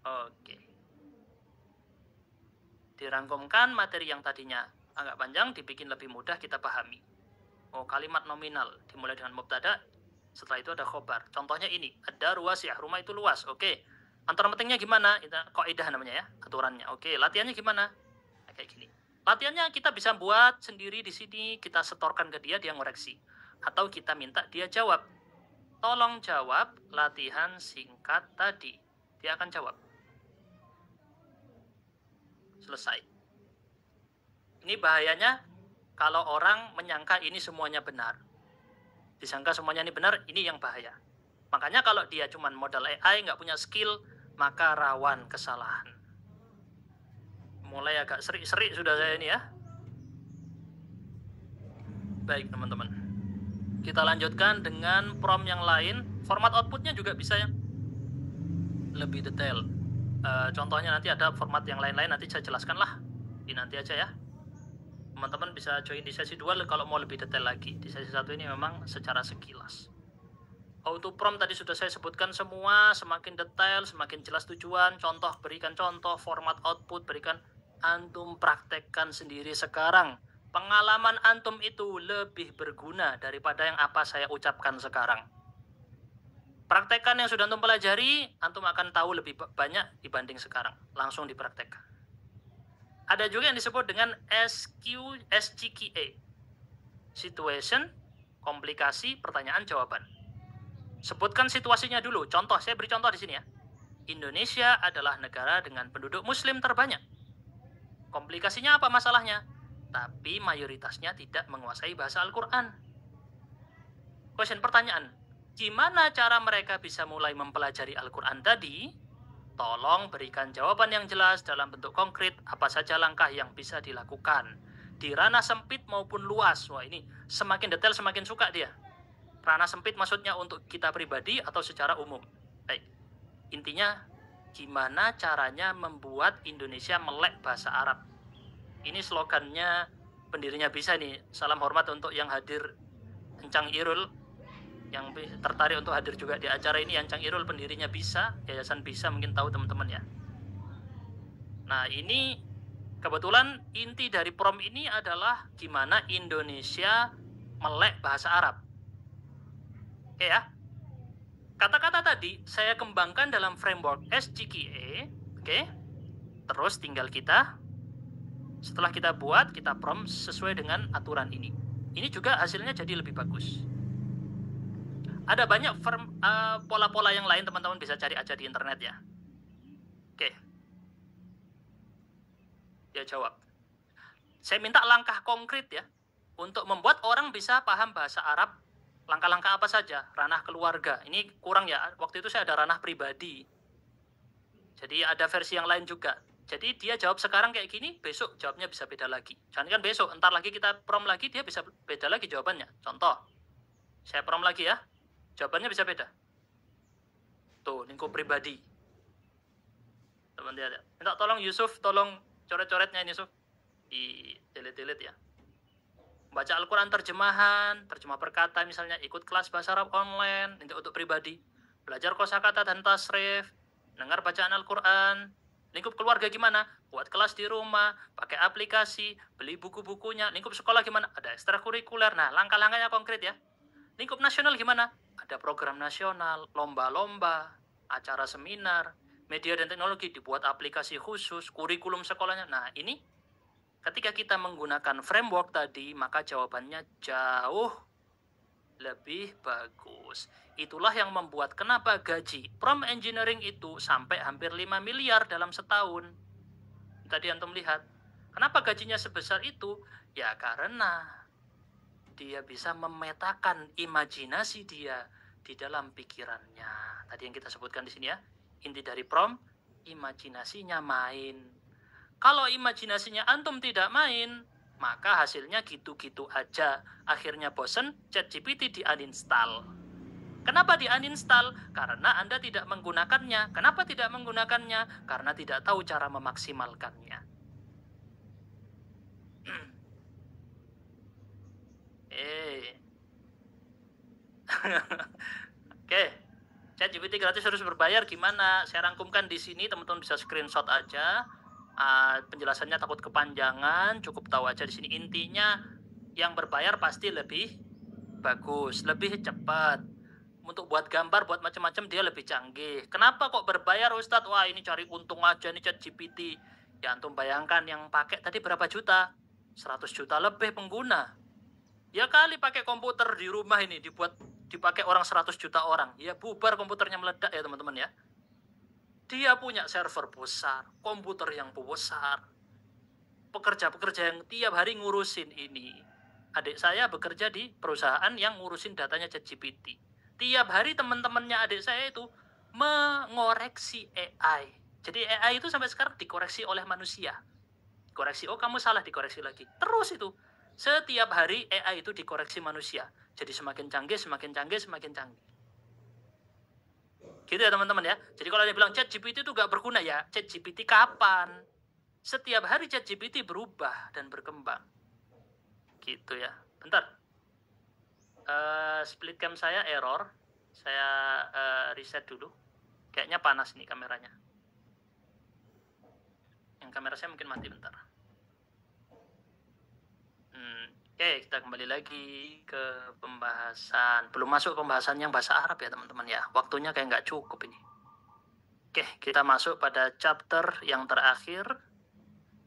Oke. Dirangkumkan materi yang tadinya agak panjang, dibikin lebih mudah kita pahami. Kalimat nominal dimulai dengan mubtada, setelah itu ada khobar. Contohnya ini, ada ruas ya, rumah itu luas. Oke. Antar pentingnya gimana? Itu kaidah namanya ya, aturannya. Oke, latihannya gimana? Nah, kayak gini. Latihannya kita bisa buat sendiri di sini, kita setorkan ke dia ngoreksi. Atau kita minta dia jawab. Tolong jawab latihan singkat tadi. Dia akan jawab. Selesai. Ini bahayanya kalau orang menyangka ini semuanya benar. Disangka semuanya ini benar, ini yang bahaya. Makanya kalau dia cuma modal AI, nggak punya skill, maka rawan kesalahan. Mulai agak serik-serik sudah saya ini ya. Baik teman-teman. Kita lanjutkan dengan prompt yang lain. Format outputnya juga bisa ya lebih detail. Contohnya nanti ada format yang lain-lain, nanti saya jelaskan lah di nanti aja ya. Teman-teman bisa join di sesi 2 kalau mau lebih detail lagi. Di sesi 1 ini memang secara sekilas. Auto prompt tadi sudah saya sebutkan semua, semakin detail, semakin jelas tujuan, contoh, berikan contoh, format output, berikan. Antum praktekkan sendiri sekarang. Pengalaman antum itu lebih berguna daripada yang apa saya ucapkan sekarang. Praktekkan yang sudah antum pelajari, antum akan tahu lebih banyak dibanding sekarang. Langsung dipraktekkan. Ada juga yang disebut dengan SGQA. Situation, komplikasi, pertanyaan, jawaban. Sebutkan situasinya dulu. Contoh, saya beri contoh di sini ya. Indonesia adalah negara dengan penduduk muslim terbanyak. Komplikasinya apa masalahnya? Tapi mayoritasnya tidak menguasai bahasa Al-Quran. Pertanyaan. Gimana cara mereka bisa mulai mempelajari Al-Quran tadi? Tolong berikan jawaban yang jelas dalam bentuk konkret apa saja langkah yang bisa dilakukan. Di ranah sempit maupun luas. Wah, ini semakin detail semakin suka dia. Ranah sempit maksudnya untuk kita pribadi atau secara umum. Baik. Intinya, gimana caranya membuat Indonesia melek bahasa Arab? Ini slogannya pendirinya bisa nih. Salam hormat untuk yang hadir, Encang Irul. Yang tertarik untuk hadir juga di acara ini, Encang Irul pendirinya bisa, Yayasan Bisa, mungkin tahu teman-teman ya. Nah, ini kebetulan inti dari prompt ini adalah gimana Indonesia melek bahasa Arab. Oke ya. Kata-kata tadi saya kembangkan dalam framework SGQA. Oke. Terus tinggal kita, setelah kita buat, kita prompt sesuai dengan aturan ini. Ini juga hasilnya jadi lebih bagus. Ada banyak pola-pola yang lain, teman-teman bisa cari aja di internet ya. Oke. Dia jawab. Saya minta langkah konkret ya, untuk membuat orang bisa paham bahasa Arab. Langkah-langkah apa saja? Ranah keluarga. Ini kurang ya, waktu itu saya ada ranah pribadi. Jadi ada versi yang lain juga. Jadi dia jawab sekarang kayak gini, besok jawabnya bisa beda lagi. Jangan kan besok, entar lagi kita prompt lagi, dia bisa beda lagi jawabannya. Contoh, saya prompt lagi ya. Jawabannya bisa beda. Tuh, lingkup pribadi. Teman dia ada. Minta tolong Yusuf, tolong coret-coretnya ini Yusuf. Di delete-delete ya. Baca Al-Quran terjemahan, terjemah perkata misalnya, ikut kelas bahasa Arab online, untuk pribadi. Belajar kosakata dan tasrif, dengar bacaan Al-Quran. Lingkup keluarga gimana? Buat kelas di rumah, pakai aplikasi, beli buku-bukunya. Lingkup sekolah gimana? Ada ekstrakurikuler. Nah, langkah-langkahnya konkret ya. Lingkup nasional gimana? Ada program nasional, lomba-lomba, acara seminar, media dan teknologi, dibuat aplikasi khusus, kurikulum sekolahnya. Nah, ini ketika kita menggunakan framework tadi, maka jawabannya jauh lebih bagus. Itulah yang membuat kenapa gaji prompt engineering itu sampai hampir 5 miliar dalam setahun. Tadi antum lihat. Kenapa gajinya sebesar itu? Ya karena dia bisa memetakan imajinasi dia di dalam pikirannya. Tadi yang kita sebutkan di sini ya. Inti dari prompt, imajinasinya main. Kalau imajinasinya antum tidak main, maka hasilnya gitu-gitu aja. Akhirnya bosen, ChatGPT di-uninstall. Kenapa di-uninstall? Karena Anda tidak menggunakannya. Kenapa tidak menggunakannya? Karena tidak tahu cara memaksimalkannya. Oke, ChatGPT gratis harus berbayar gimana? Saya rangkumkan di sini, teman-teman bisa screenshot aja. Penjelasannya takut kepanjangan, cukup tahu aja di sini. Intinya yang berbayar pasti lebih bagus, lebih cepat. Untuk buat gambar, buat macam-macam dia lebih canggih. Kenapa kok berbayar Ustadz? Wah ini cari untung aja nih ChatGPT. Ya antum bayangkan yang pakai tadi berapa juta? 100 juta lebih pengguna. Ya kali pakai komputer di rumah ini dipakai orang 100 juta orang. Ya bubar komputernya meledak ya teman-teman ya. Dia punya server besar, komputer yang besar, pekerja-pekerja yang tiap hari ngurusin ini. Adik saya bekerja di perusahaan yang ngurusin datanya ChatGPT. Tiap hari teman-temannya adik saya itu mengoreksi AI. Jadi AI itu sampai sekarang dikoreksi oleh manusia. Koreksi, oh kamu salah, dikoreksi lagi. Terus itu. Setiap hari AI itu dikoreksi manusia. Jadi semakin canggih, semakin canggih, semakin canggih. Gitu ya teman-teman ya. Jadi kalau dia bilang ChatGPT itu nggak berguna ya, ChatGPT kapan? Setiap hari ChatGPT berubah dan berkembang. Gitu ya. Bentar. Split cam saya error. Saya reset dulu. Kayaknya panas nih kameranya. Yang kamera saya mungkin mati bentar. Oke, kita kembali lagi ke pembahasan. Belum masuk pembahasan yang bahasa Arab ya teman-teman ya. Waktunya kayak nggak cukup ini. Oke, kita masuk pada chapter yang terakhir.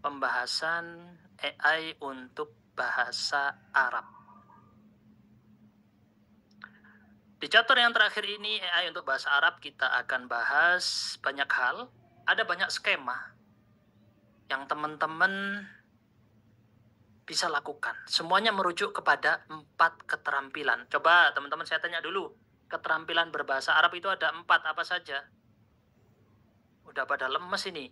Pembahasan AI untuk bahasa Arab. Di chapter yang terakhir ini, AI untuk bahasa Arab, kita akan bahas banyak hal. Ada banyak skema yang teman-teman bisa lakukan. Semuanya merujuk kepada 4 keterampilan. Coba teman-teman saya tanya dulu. Keterampilan berbahasa Arab itu ada 4 apa saja? Udah pada lemes ini.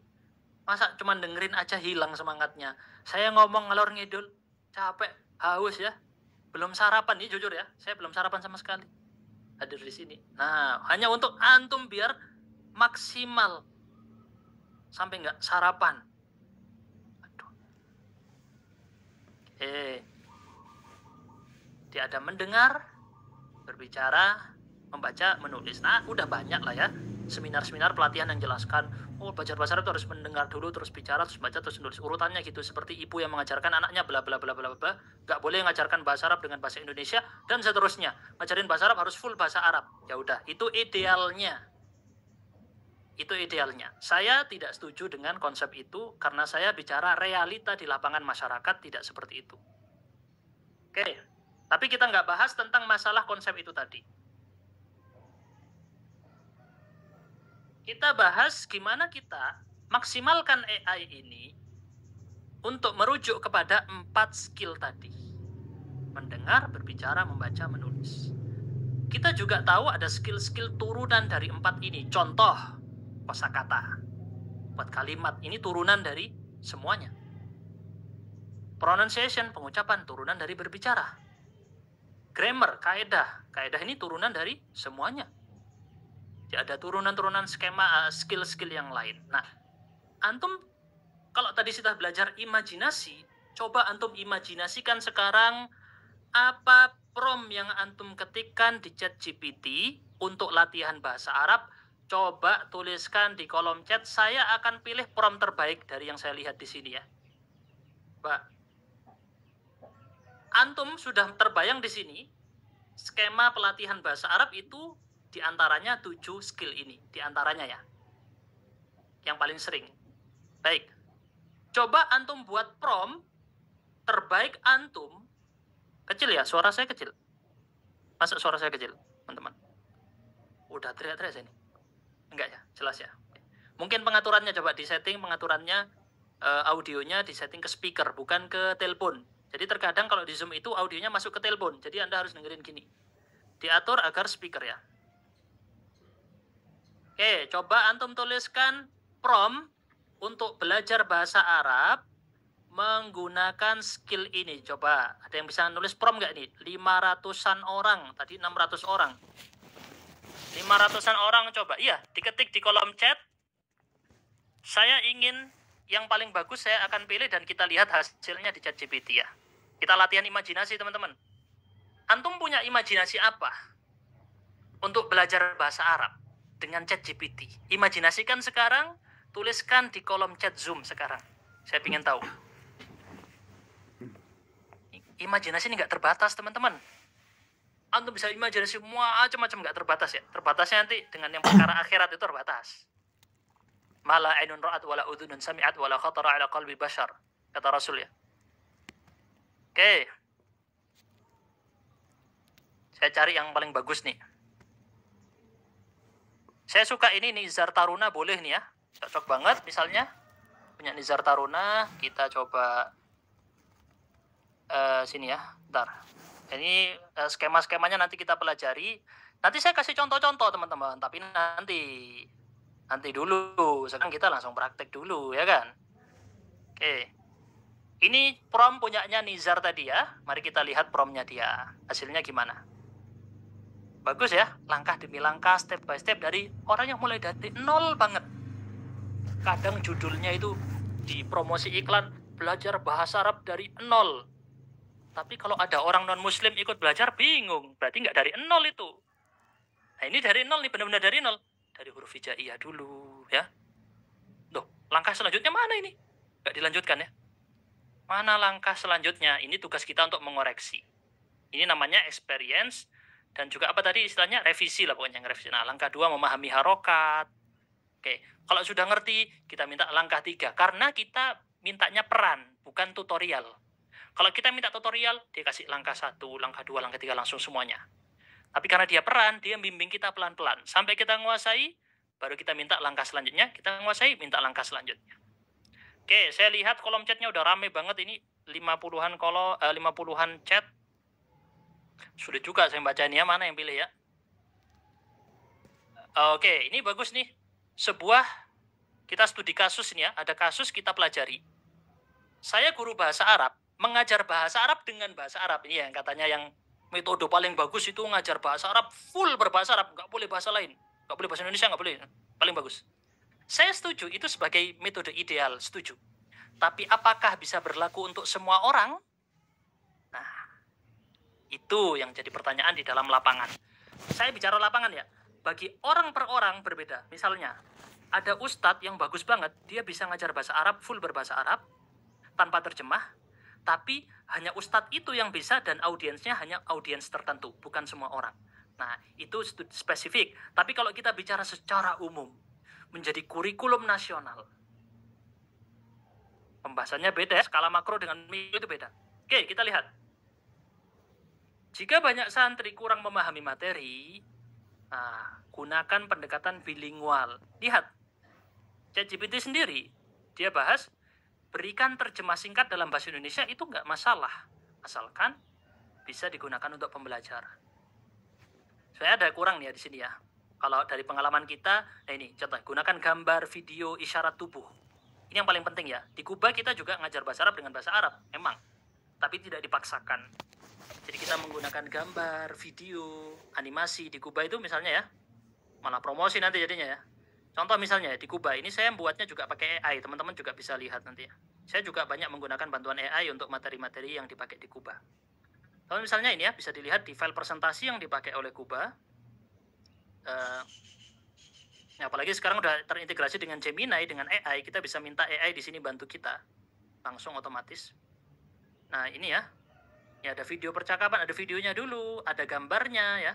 Masa cuma dengerin aja hilang semangatnya. Saya ngomong ngalor ngidul. Capek, haus ya. Belum sarapan nih jujur ya. Saya belum sarapan sama sekali. Hadir di sini. Nah, hanya untuk antum biar maksimal. Sampai nggak sarapan. Dia ada mendengar, berbicara, membaca, menulis. Nah, udah banyak lah ya. Seminar-seminar pelatihan yang jelaskan, belajar bahasa Arab itu harus mendengar dulu, terus bicara, terus baca, terus nulis. Urutannya gitu, seperti ibu yang mengajarkan anaknya bla bla bla bla bla. Gak boleh mengajarkan bahasa Arab dengan bahasa Indonesia, dan seterusnya. Ngajarin bahasa Arab harus full bahasa Arab. Ya udah, itu idealnya. Itu idealnya. Saya tidak setuju dengan konsep itu, karena saya bicara realita di lapangan masyarakat tidak seperti itu. Oke, tapi kita nggak bahas tentang masalah konsep itu tadi. Kita bahas gimana kita maksimalkan AI ini untuk merujuk kepada 4 skill tadi. Mendengar, berbicara, membaca, menulis. Kita juga tahu ada skill-skill turunan dari 4 ini. Contoh, kosakata. Buat kalimat ini turunan dari semuanya. Pronunciation, pengucapan, turunan dari berbicara. Grammar, kaedah. Kaedah ini turunan dari semuanya. Jadi ada turunan-turunan skema, skill-skill yang lain. Nah, antum kalau tadi sudah belajar imajinasi, coba antum imajinasikan sekarang apa prompt yang antum ketikkan di ChatGPT untuk latihan bahasa Arab. Coba tuliskan di kolom chat. Saya akan pilih prompt terbaik dari yang saya lihat di sini ya. Mbak, antum sudah terbayang di sini skema pelatihan bahasa Arab itu diantaranya 7 skill ini, diantaranya ya, yang paling sering. Baik, coba antum buat prompt terbaik antum. Kecil ya, suara saya kecil. Masa suara saya kecil, teman-teman? Udah teriak-teriak saya ini. Enggak ya, jelas ya. Mungkin pengaturannya coba disetting, pengaturannya audionya disetting ke speaker, bukan ke telepon. Jadi terkadang kalau di Zoom itu audionya masuk ke telepon, jadi Anda harus dengerin gini. Diatur agar speaker ya. Oke, coba antum tuliskan prompt untuk belajar bahasa Arab menggunakan skill ini. Coba, ada yang bisa nulis prompt nggak nih? 500-an orang, tadi 600 orang. 500-an orang coba. Iya, diketik di kolom chat. Saya ingin yang paling bagus saya akan pilih dan kita lihat hasilnya di ChatGPT ya. Kita latihan imajinasi teman-teman. Antum punya imajinasi apa untuk belajar bahasa Arab dengan ChatGPT? Imajinasikan sekarang, tuliskan di kolom chat Zoom sekarang. Saya ingin tahu. Imajinasi ini nggak terbatas teman-teman. Antum bisa imajinasi macam-macam, nggak terbatas ya. Terbatasnya nanti dengan yang perkara akhirat itu terbatas. Mala ainun ra'at wala udhunun sami'at wala khatara ala qalbi bashar, kata Rasul ya. Oke. Saya cari yang paling bagus nih. Saya suka ini Nizar Taruna, boleh nih ya. Cocok banget misalnya. Punya Nizar Taruna, kita coba sini ya. Bentar. Ini skema-skemanya nanti kita pelajari. Nanti saya kasih contoh-contoh teman-teman, tapi nanti dulu. Sekarang kita langsung praktek dulu ya kan. Oke. Ini prom punyanya Nizar tadi ya. Mari kita lihat promnya dia. Hasilnya gimana? Bagus ya. Langkah demi langkah, step by step dari orang yang mulai dari nol banget. Kadang judulnya itu di promosi iklan, belajar bahasa Arab dari nol. Tapi kalau ada orang non-muslim ikut belajar, bingung. Berarti nggak dari nol itu. Nah ini dari nol nih, benar-benar dari nol. Dari huruf hijaiyah dulu ya. Loh, langkah selanjutnya mana ini? Nggak dilanjutkan ya. Mana langkah selanjutnya? Ini tugas kita untuk mengoreksi. Ini namanya experience dan juga apa tadi istilahnya revisi lah pokoknya revisi. Nah, langkah 2 memahami harokat. Oke, kalau sudah ngerti kita minta langkah 3 karena kita mintanya peran, bukan tutorial. Kalau kita minta tutorial, dia kasih langkah 1, langkah 2, langkah 3 langsung semuanya. Tapi karena dia peran, dia bimbing kita pelan-pelan sampai kita menguasai, baru kita minta langkah selanjutnya, kita menguasai, minta langkah selanjutnya. Oke, saya lihat kolom chatnya udah rame banget ini 50-an 50-an chat. Sudah juga saya baca ini ya, mana yang pilih ya. Oke, ini bagus nih. Sebuah kita studi kasus ini ya, ada kasus kita pelajari. Saya guru bahasa Arab, mengajar bahasa Arab dengan bahasa Arab. Ini yang katanya yang metode paling bagus itu ngajar bahasa Arab, full berbahasa Arab, nggak boleh bahasa lain. Nggak boleh bahasa Indonesia, nggak boleh. Paling bagus. Saya setuju, itu sebagai metode ideal, setuju. Tapi apakah bisa berlaku untuk semua orang? Nah, itu yang jadi pertanyaan di dalam lapangan. Saya bicara lapangan ya, bagi orang per orang berbeda. Misalnya, ada ustadz yang bagus banget, dia bisa ngajar bahasa Arab, full berbahasa Arab, tanpa terjemah, tapi hanya ustadz itu yang bisa dan audiensnya hanya audiens tertentu, bukan semua orang. Nah, itu spesifik. Tapi kalau kita bicara secara umum, menjadi kurikulum nasional, pembahasannya beda ya, skala makro dengan mikro itu beda. Oke, kita lihat. Jika banyak santri kurang memahami materi, gunakan pendekatan bilingual. Lihat, ChatGPT sendiri, dia bahas, berikan terjemah singkat dalam bahasa Indonesia itu nggak masalah. Asalkan bisa digunakan untuk pembelajaran. Saya ada kurang nih ya di sini ya. Kalau dari pengalaman kita, nah ini contoh, gunakan gambar, video, isyarat tubuh. Ini yang paling penting ya. Di Kuba kita juga ngajar bahasa Arab dengan bahasa Arab, memang. Tapi tidak dipaksakan. Jadi kita menggunakan gambar, video, animasi. Di Kuba itu misalnya ya, malah promosi nanti jadinya ya. Contoh misalnya di Kuba, ini saya membuatnya juga pakai AI. Teman-teman juga bisa lihat nanti ya. Saya juga banyak menggunakan bantuan AI untuk materi-materi yang dipakai di Kuba. Kalau misalnya ini ya, bisa dilihat di file presentasi yang dipakai oleh Kuba. Apalagi sekarang udah terintegrasi dengan Gemini, dengan AI, kita bisa minta AI di sini bantu kita langsung otomatis. Nah ini ya, ini ada video percakapan, ada videonya dulu, ada gambarnya ya,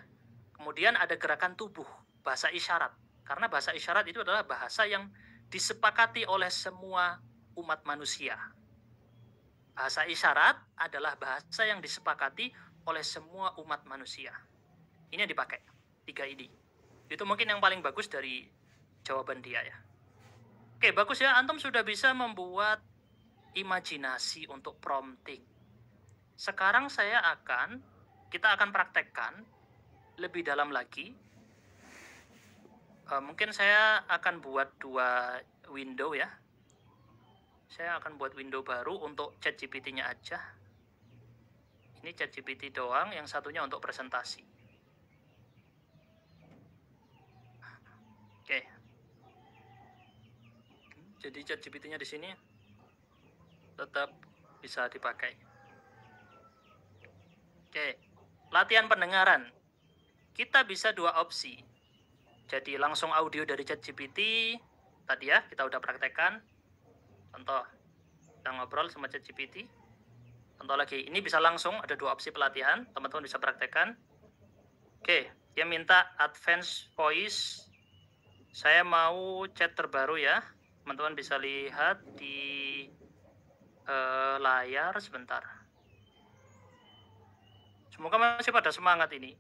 kemudian ada gerakan tubuh, bahasa isyarat, karena bahasa isyarat itu adalah bahasa yang disepakati oleh semua umat manusia. Bahasa isyarat adalah bahasa yang disepakati oleh semua umat manusia. Ini yang dipakai, 3 ini. Itu mungkin yang paling bagus dari jawaban dia ya. Oke, bagus ya. Antum sudah bisa membuat imajinasi untuk prompting. Sekarang kita akan praktekkan lebih dalam lagi. Mungkin saya akan buat 2 window ya. Saya akan buat window baru untuk ChatGPT-nya aja. Ini ChatGPT doang, yang satunya untuk presentasi. Oke. Jadi ChatGPT-nya di sini tetap bisa dipakai. Oke. Latihan pendengaran. Kita bisa 2 opsi. Jadi langsung audio dari ChatGPT. Tadi ya, kita udah praktekkan. Contoh, kita ngobrol sama ChatGPT. Contoh lagi, ini bisa langsung, ada 2 opsi pelatihan. Teman-teman bisa praktekkan. Oke, dia minta advance voice. Saya mau chat terbaru ya. Teman-teman bisa lihat di layar sebentar. Semoga masih pada semangat ini.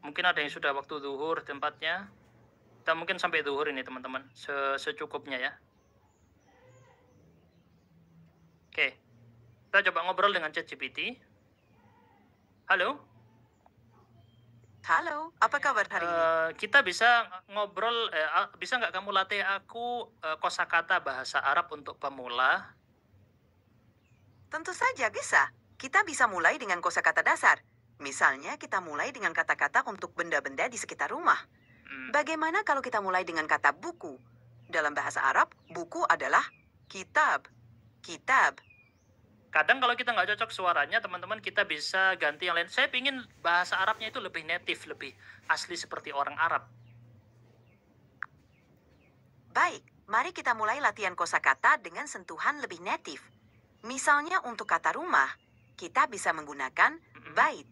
Mungkin ada yang sudah waktu zuhur tempatnya. Kita mungkin sampai zuhur ini teman-teman. Secukupnya ya. Oke. Kita coba ngobrol dengan ChatGPT. Halo? Halo, apa kabar hari ini? Kita bisa ngobrol, bisa nggak kamu latih aku kosakata bahasa Arab untuk pemula? Tentu saja bisa. Kita bisa mulai dengan kosakata dasar. Misalnya kita mulai dengan kata-kata untuk benda-benda di sekitar rumah. Bagaimana kalau kita mulai dengan kata buku? Dalam bahasa Arab, buku adalah kitab. Kitab. Kadang kalau kita nggak cocok suaranya, teman-teman, kita bisa ganti yang lain. Saya pingin bahasa Arabnya itu lebih native, lebih asli seperti orang Arab. Baik, mari kita mulai latihan kosakata dengan sentuhan lebih native. Misalnya untuk kata rumah, kita bisa menggunakan bait.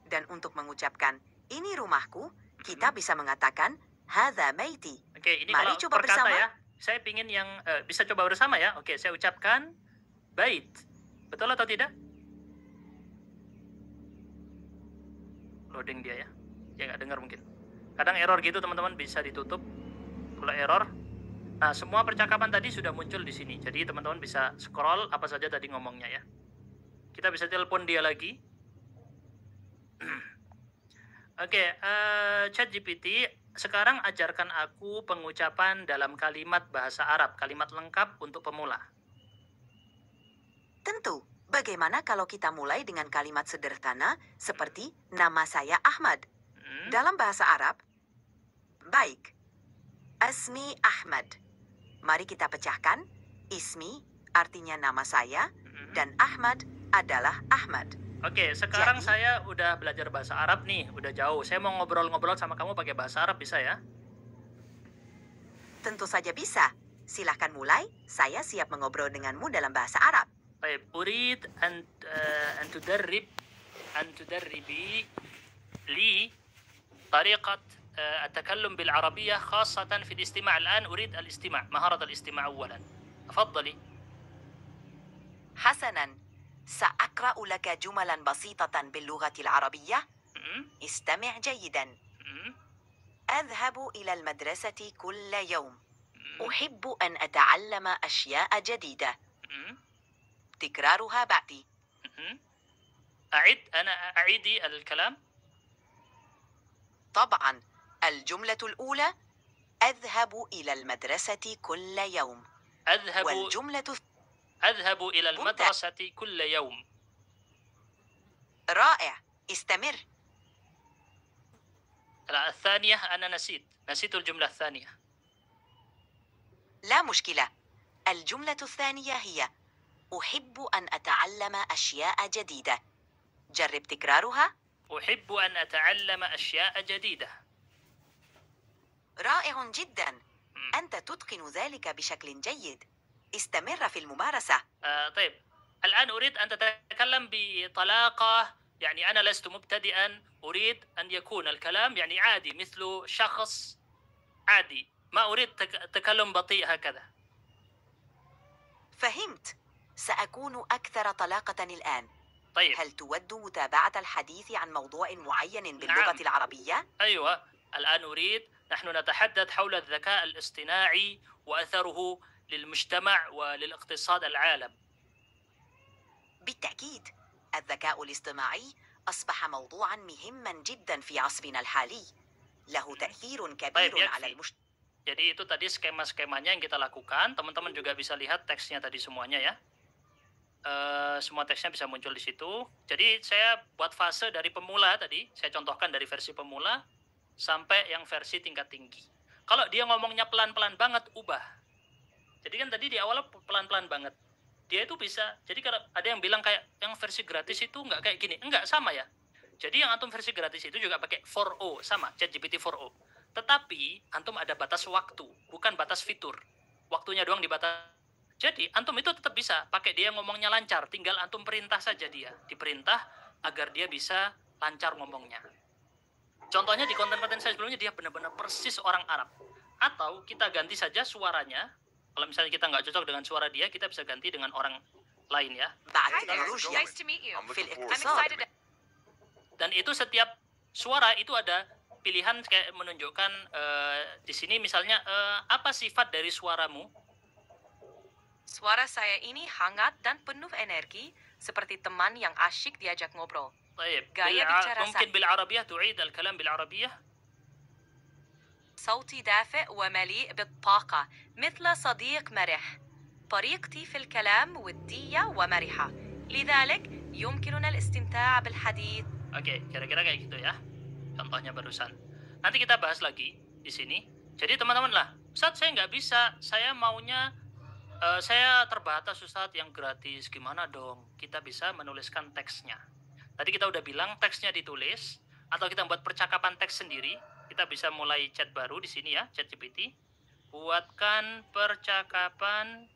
Dan untuk mengucapkan ini rumahku, kita bisa mengatakan hadza baiti. Oke, ini mari kalau coba perkata bersama ya. Saya pingin yang bisa coba bersama ya. Oke, saya ucapkan bait. Betul atau tidak? Loading dia ya. Ya nggak dengar mungkin. Kadang error gitu teman-teman, bisa ditutup. Kalau error. Nah, semua percakapan tadi sudah muncul di sini. Jadi teman-teman bisa scroll apa saja tadi ngomongnya ya. Kita bisa telepon dia lagi. Oke, ChatGPT, sekarang ajarkan aku pengucapan dalam kalimat bahasa Arab, kalimat lengkap untuk pemula. Tentu. Bagaimana kalau kita mulai dengan kalimat sederhana seperti nama saya Ahmad? Dalam bahasa Arab, baik. Asmi Ahmad. Mari kita pecahkan. Ismi artinya nama saya dan Ahmad adalah Ahmad. Oke, sekarang Jadi, saya udah belajar bahasa Arab nih, udah jauh. Saya mau ngobrol-ngobrol sama kamu pakai bahasa Arab, bisa ya? Tentu saja bisa. Silahkan mulai. Saya siap mengobrol denganmu dalam bahasa Arab. طيب أريد أن تدربي لي طريقة التكلم بالعربية خاصة في الاستماع. الآن أريد الاستماع، مهارة الاستماع أولا. تفضلي. حسنا، سأقرأ لك جملا بسيطة باللغة العربية. استمع جيدا. أذهب إلى المدرسة كل يوم. أحب أن أتعلم أشياء جديدة. تكرارها بعدي. أعيدي الكلام. طبعا، الجملة الأولى أذهب إلى المدرسة كل يوم. أذهب إلى المدرسة كل يوم. رائع، استمر. الثانية أنا نسيت الجملة الثانية. لا مشكلة. الجملة الثانية هي أحب أن أتعلم أشياء جديدة. جرب تكرارها. أحب أن أتعلم أشياء جديدة. رائع جدا. أنت تتقن ذلك بشكل جيد. استمر في الممارسة. طيب، الآن أريد أن تتكلم بطلاقة. يعني أنا لست مبتدئا، أريد أن يكون الكلام يعني عادي، مثل شخص عادي، ما أريد تكلم بطيء هكذا. فهمت. سأكون أكثر طلاقة الآن. طيب. هل تود متابعة الحديث عن موضوع معين باللغة العربية؟ أيوة، الآن نحن نتحدث حول الذكاء الاصطناعي وأثره للمجتمع وللاقتصاد العالم. بالتأكيد، الذكاء الاصطناعي أصبح موضوعا مهما جدا في عصرنا الحالي. له تأثير كبير على المجتمع. Jadi itu tadi skema-skemanya yang kita lakukan. Teman-teman juga bisa lihat teksnya tadi semuanya ya. Semua teksnya bisa muncul di situ. Jadi saya buat fase dari pemula tadi. Saya contohkan dari versi pemula sampai yang versi tingkat tinggi. Kalau dia ngomongnya pelan-pelan banget, ubah. Jadi kan tadi di awal pelan-pelan banget. Dia itu bisa. Jadi kalau ada yang bilang kayak yang versi gratis itu nggak kayak gini. Enggak, sama ya. Jadi yang antum versi gratis itu juga pakai 4o. Sama, ChatGPT 4o. Tetapi antum ada batas waktu, bukan batas fitur. Waktunya doang dibatas. Jadi antum itu tetap bisa pakai dia ngomongnya lancar, tinggal antum perintah saja dia, diperintah agar dia bisa lancar ngomongnya. Contohnya di konten-konten saya sebelumnya dia benar-benar persis orang Arab. Atau kita ganti saja suaranya. Kalau misalnya kita nggak cocok dengan suara dia, kita bisa ganti dengan orang lain ya. Nice to meet you. Dan itu setiap suara itu ada pilihan kayak menunjukkan di sini misalnya apa sifat dari suaramu? Suara saya ini hangat dan penuh energi, seperti teman yang asyik diajak ngobrol. طيب Gaya bicara ممكن بالعربية تعيد الكلام بالعربية؟ صوتي دافئ ومليء بالطاقة مثل صديق مرح. طريقتي في الكلام ودية ومرحة. لذلك يمكننا الاستمتاع بالحديث. Oke, kira-kira kayak gitu ya. Contohnya barusan. Nanti kita bahas lagi di sini. Jadi teman-teman lah, Ustadz saya nggak bisa, saya maunya saya terbatas Ustadz yang gratis. Gimana dong? Kita bisa menuliskan teksnya. Tadi kita udah bilang teksnya ditulis, atau kita buat percakapan teks sendiri. Kita bisa mulai chat baru di sini ya, ChatGPT. Buatkan percakapan,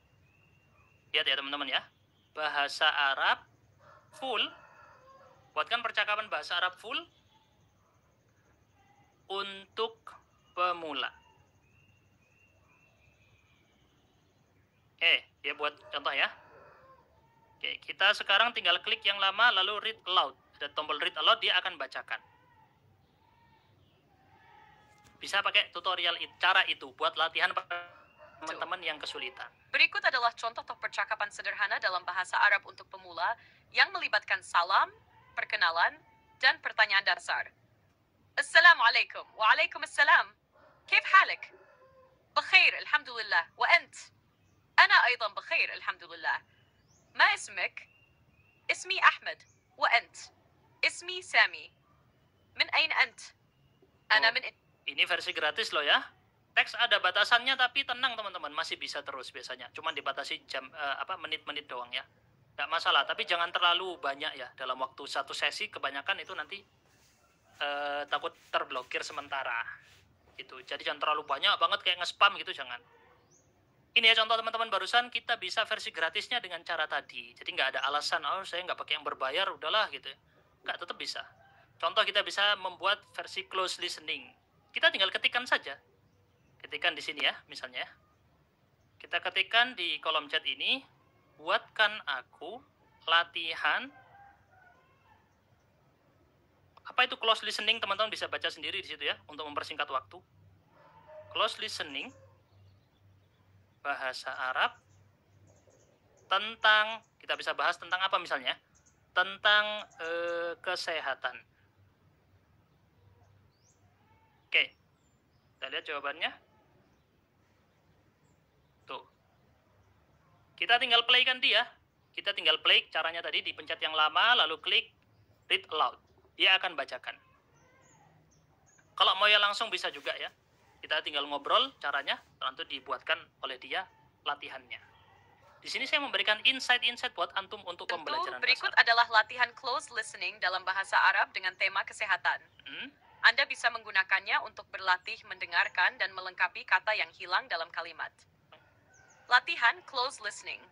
lihat ya teman-teman ya, bahasa Arab full. Buatkan percakapan bahasa Arab full untuk pemula. Dia buat contoh ya. Oke, kita sekarang tinggal klik yang lama lalu read aloud. Ada tombol read aloud, dia akan bacakan. Bisa pakai tutorial cara itu buat latihan teman-teman yang kesulitan. Berikut adalah contoh percakapan sederhana dalam bahasa Arab untuk pemula yang melibatkan salam, perkenalan, dan pertanyaan dasar. Assalamualaikum. Waalaikumsalam. كيف حالك؟ بخير الحمد لله. وأنت؟ أنا أيضا بخير الحمد لله. ما اسمك؟ اسمي أحمد. وأنت؟ اسمي سامي. من أين أنت؟ أنا من... Ini versi gratis loh ya. Teks ada batasannya tapi tenang teman-teman, masih bisa terus biasanya. Cuman dibatasi menit-menit doang ya. Nggak masalah, tapi jangan terlalu banyak ya. Dalam waktu satu sesi kebanyakan itu nanti takut terblokir sementara. Gitu. Jadi jangan terlalu banyak banget kayak nge-spam gitu, jangan. Ini ya contoh teman-teman barusan, kita bisa versi gratisnya dengan cara tadi. Jadi nggak ada alasan, oh saya nggak pakai yang berbayar, udahlah gitu. Nggak, tetap bisa. Contoh kita bisa membuat versi close listening. Kita tinggal ketikkan saja. Ketikkan di sini ya, misalnya. Kita ketikkan di kolom chat ini, buatkan aku latihan. Apa itu close listening? Teman-teman bisa baca sendiri di situ ya, untuk mempersingkat waktu. Close listening, bahasa Arab, tentang, kita bisa bahas tentang apa misalnya? Tentang kesehatan. Oke, kita lihat jawabannya. Tuh. Kita tinggal play-kan dia. Kita tinggal play caranya tadi, dipencet yang lama, lalu klik read aloud. Dia akan bacakan. Kalau mau ya langsung bisa juga ya. Kita tinggal ngobrol caranya, tentu dibuatkan oleh dia latihannya. Di sini saya memberikan insight-insight buat antum untuk pembelajaran berikut bahasa. adalah latihan close listening dalam bahasa Arab dengan tema kesehatan. Anda bisa menggunakannya untuk berlatih mendengarkan dan melengkapi kata yang hilang dalam kalimat. Latihan close listening.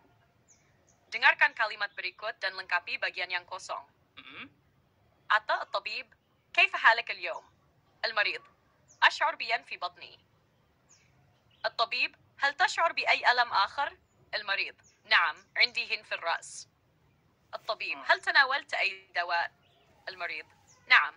Dengarkan kalimat berikut dan lengkapi bagian yang kosong. عطاء الطبيب كيف حالك اليوم؟ المريض أشعر بألم في بطني. الطبيب هل تشعر بأي ألم آخر؟ المريض نعم عندي هن في الرأس. الطبيب هل تناولت أي دواء؟ المريض نعم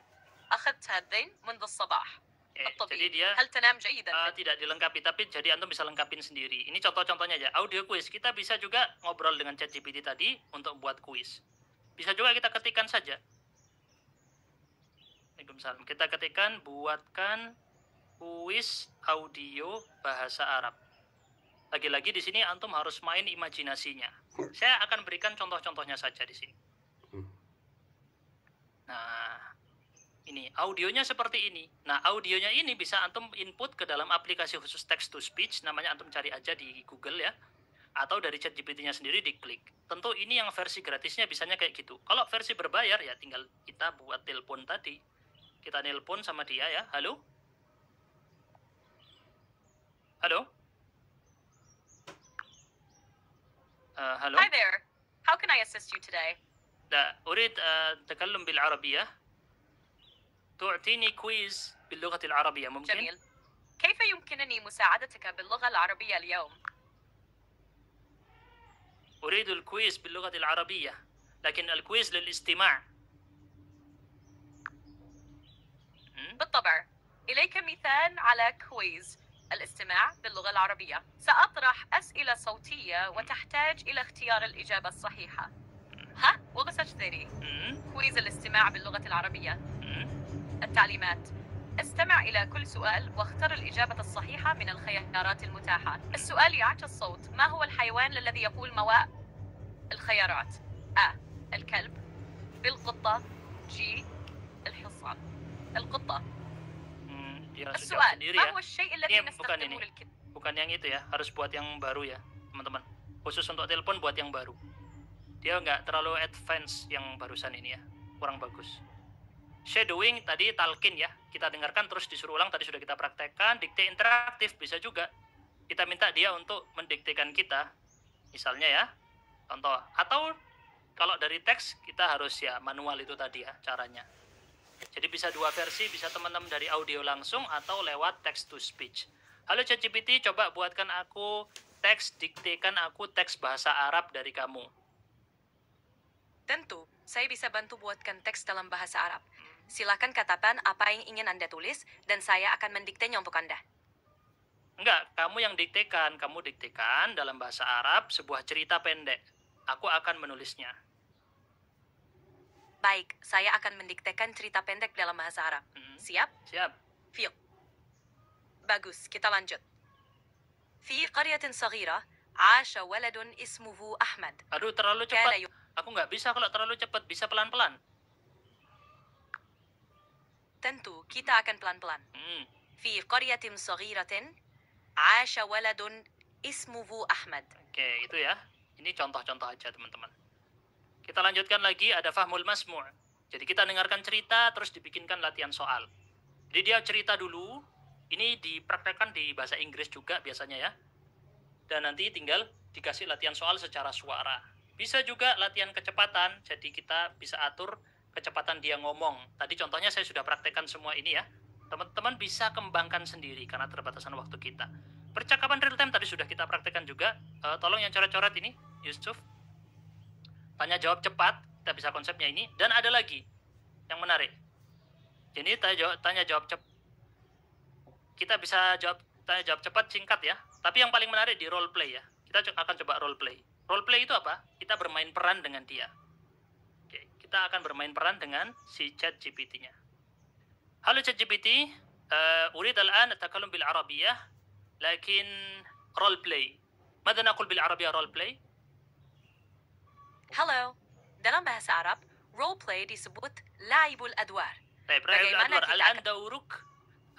أخذت هذين منذ الصباح. الطبيب هل تنام جيدا؟ Tidak dilengkapi, tapi jadi antum bisa lengkapin sendiri. Ini contoh-contohnya aja. Audio quiz, kita bisa juga ngobrol dengan ChatGPT tadi untuk buat kuis. Bisa juga kita ketikkan saja. Waalaikumsalam. Kita ketikkan, buatkan kuis audio bahasa Arab. Lagi-lagi di sini antum harus main imajinasinya. Saya akan berikan contoh-contohnya saja di sini. Nah, ini audionya seperti ini. Nah, audionya ini bisa antum input ke dalam aplikasi khusus text to speech, namanya antum cari aja di Google ya. Atau dari ChatGPT-nya sendiri diklik. Tentu ini yang versi gratisnya bisanya kayak gitu. Kalau versi berbayar ya tinggal kita buat telepon tadi. Kita nelpon sama dia ya. Halo? Halo? Halo? Hi there. How can I assist you today? لا أريد التكلم بالعربية. تعطيني كويز باللغة العربية ممكن؟ جميل. كيف يمكنني مساعدتك باللغة العربية اليوم؟ أريد الكويز باللغة العربية، لكن الكويز للاستماع. بالطبع. إليك مثال على كويز الاستماع باللغة العربية. سأطرح أسئلة صوتية وتحتاج إلى اختيار الإجابة الصحيحة. ها؟ وغسجتري. كويز الاستماع باللغة العربية. التعليمات. استمع إلى كل سؤال واختر الإجابة الصحيحة من الخيارات المتاحة. السؤال يعطي الصوت. ما هو الحيوان الذي يقول مواء؟ الخيارات: أ. الكلب. بالقطة. G. الحصان. القطة. السؤال ما هو الشيء الذي نستخدمه للكتاب؟ Bukan yang itu ya, harus buat yang baru ya, teman-teman. Khusus untuk telepon buat yang baru. Dia nggak terlalu advance yang barusan ini ya, kurang bagus. Shadowing tadi talkin ya, kita dengarkan terus disuruh ulang, tadi sudah kita praktekkan. Dikte interaktif bisa juga. Kita minta dia untuk mendiktekan kita, misalnya ya, contoh. Atau kalau dari teks kita harus ya manual itu tadi ya caranya. Jadi bisa dua versi, bisa teman-teman dari audio langsung atau lewat text to speech. Halo ChatGPT, coba buatkan aku teks, diktekan aku teks bahasa Arab dari kamu. Tentu, saya bisa bantu buatkan teks dalam bahasa Arab. Silakan katakan apa yang ingin Anda tulis, dan saya akan mendiktenya untuk Anda. Enggak, kamu yang diktekan. Kamu diktekan dalam bahasa Arab sebuah cerita pendek. Aku akan menulisnya. Baik, saya akan mendiktekan cerita pendek dalam bahasa Arab. Siap? Siap. Fiq. Bagus, kita lanjut. Fi qaryatin saghira, 'asha waladun ismuhu Ahmad. Aduh, terlalu cepat. Aku nggak bisa kalau terlalu cepat. Bisa pelan-pelan. Tentu, kita akan pelan-pelan. Fi qaryatin saghiratin, 'asha waladun ismuhu Ahmad. Oke, itu ya. Ini contoh-contoh aja, teman-teman. Kita lanjutkan lagi, ada fahmul masmu'. Jadi kita dengarkan cerita, terus dibikinkan latihan soal. Jadi dia cerita dulu, ini dipraktekkan di bahasa Inggris juga biasanya ya. Dan nanti tinggal dikasih latihan soal secara suara. Bisa juga latihan kecepatan, jadi kita bisa atur kecepatan dia ngomong. Tadi contohnya saya sudah praktekkan semua ini ya. Teman-teman bisa kembangkan sendiri karena terbatasan waktu kita. Percakapan real time tadi sudah kita praktekkan juga. Tolong yang coret-coret ini, Yusuf. Tanya jawab cepat, kita bisa konsepnya ini. Dan ada lagi yang menarik. Jadi tanya jawab cepat. Kita bisa tanya jawab cepat singkat ya. Tapi yang paling menarik di role play ya. Kita akan coba role play. Role play itu apa? Kita bermain peran dengan dia. Oke, kita akan bermain peran dengan si ChatGPT-nya. Halo ChatGPT, urid al-an atakallam bil Arabiyyah, lakin role play. Mada naqul bil Arabiyyah role play? Halo, dalam bahasa Arab, role play disebut laibul adwar. Baik, laibul adwar.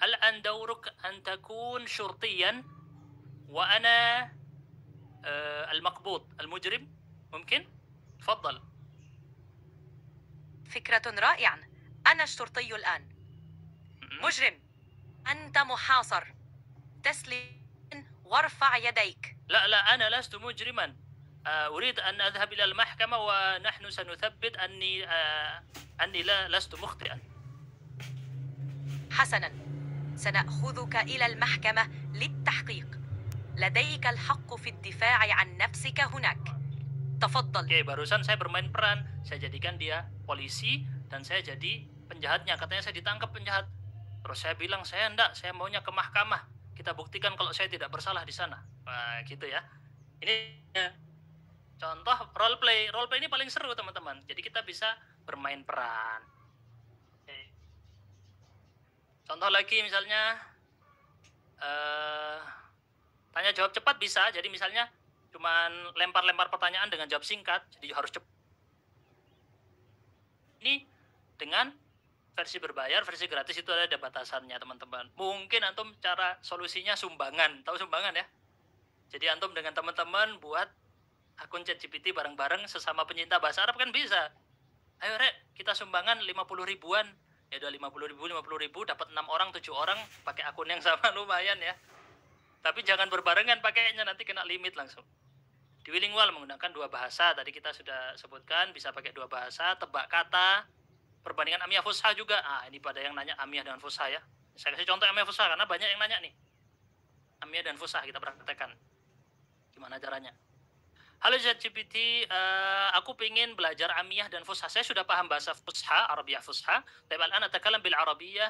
Al-an dawruk an takun syurtiyan wa ana al-maqbud, al-mujrim. Mungkin? تفضل. فكرة رائعة. أنا الشرطي الآن. مجرم. أنت محاصر. تسلم وارفع يديك. لا أنا لست مجرما. أريد أن أذهب إلى المحكمة ونحن سنثبت أني لست مخطئا. حسنا، سنأخذك إلى المحكمة للتحقيق. لديك الحق في الدفاع عن نفسك هناك. تفضل. Oke, barusan saya bermain peran. Saya jadikan dia polisi dan saya jadi penjahatnya. Katanya saya ditangkap penjahat. Terus saya bilang, saya enggak, saya maunya ke mahkamah. Kita buktikan kalau saya tidak bersalah di sana. Wah, gitu ya. Ini contoh role play. Role play ini paling seru, teman-teman. Jadi kita bisa bermain peran. Oke. Contoh lagi misalnya tanya jawab cepat bisa. Jadi misalnya cuman lempar-lempar pertanyaan dengan jawab singkat. Jadi harus cepat. Ini dengan versi berbayar, versi gratis itu ada batasannya, teman-teman. Mungkin antum cara solusinya sumbangan. Tahu sumbangan ya? Jadi antum dengan teman-teman buat akun ChatGPT bareng-bareng sesama pencinta bahasa Arab kan bisa. Ayo Rek, kita sumbangan 50 ribuan. Ya udah 50 ribu, dapat 6 orang, 7 orang pakai akun yang sama, lumayan ya. Tapi jangan berbarengan pakainya, nanti kena limit langsung. Di Willingwall menggunakan 2 bahasa, tadi kita sudah sebutkan, bisa pakai 2 bahasa, tebak kata, perbandingan Amiyah Fusha juga. Ini pada yang nanya Amiyah dengan Fusha ya. Saya kasih contoh Amiyah Fusha karena banyak yang nanya nih. Amiyah dan Fusha kita praktekkan. Gimana caranya? Halo ChatGPT, aku pengen belajar Amiyah dan Fusha. Saya sudah paham bahasa Fusha, Arabiyah Fusha. Tapi الآن أتكلم بالعربية.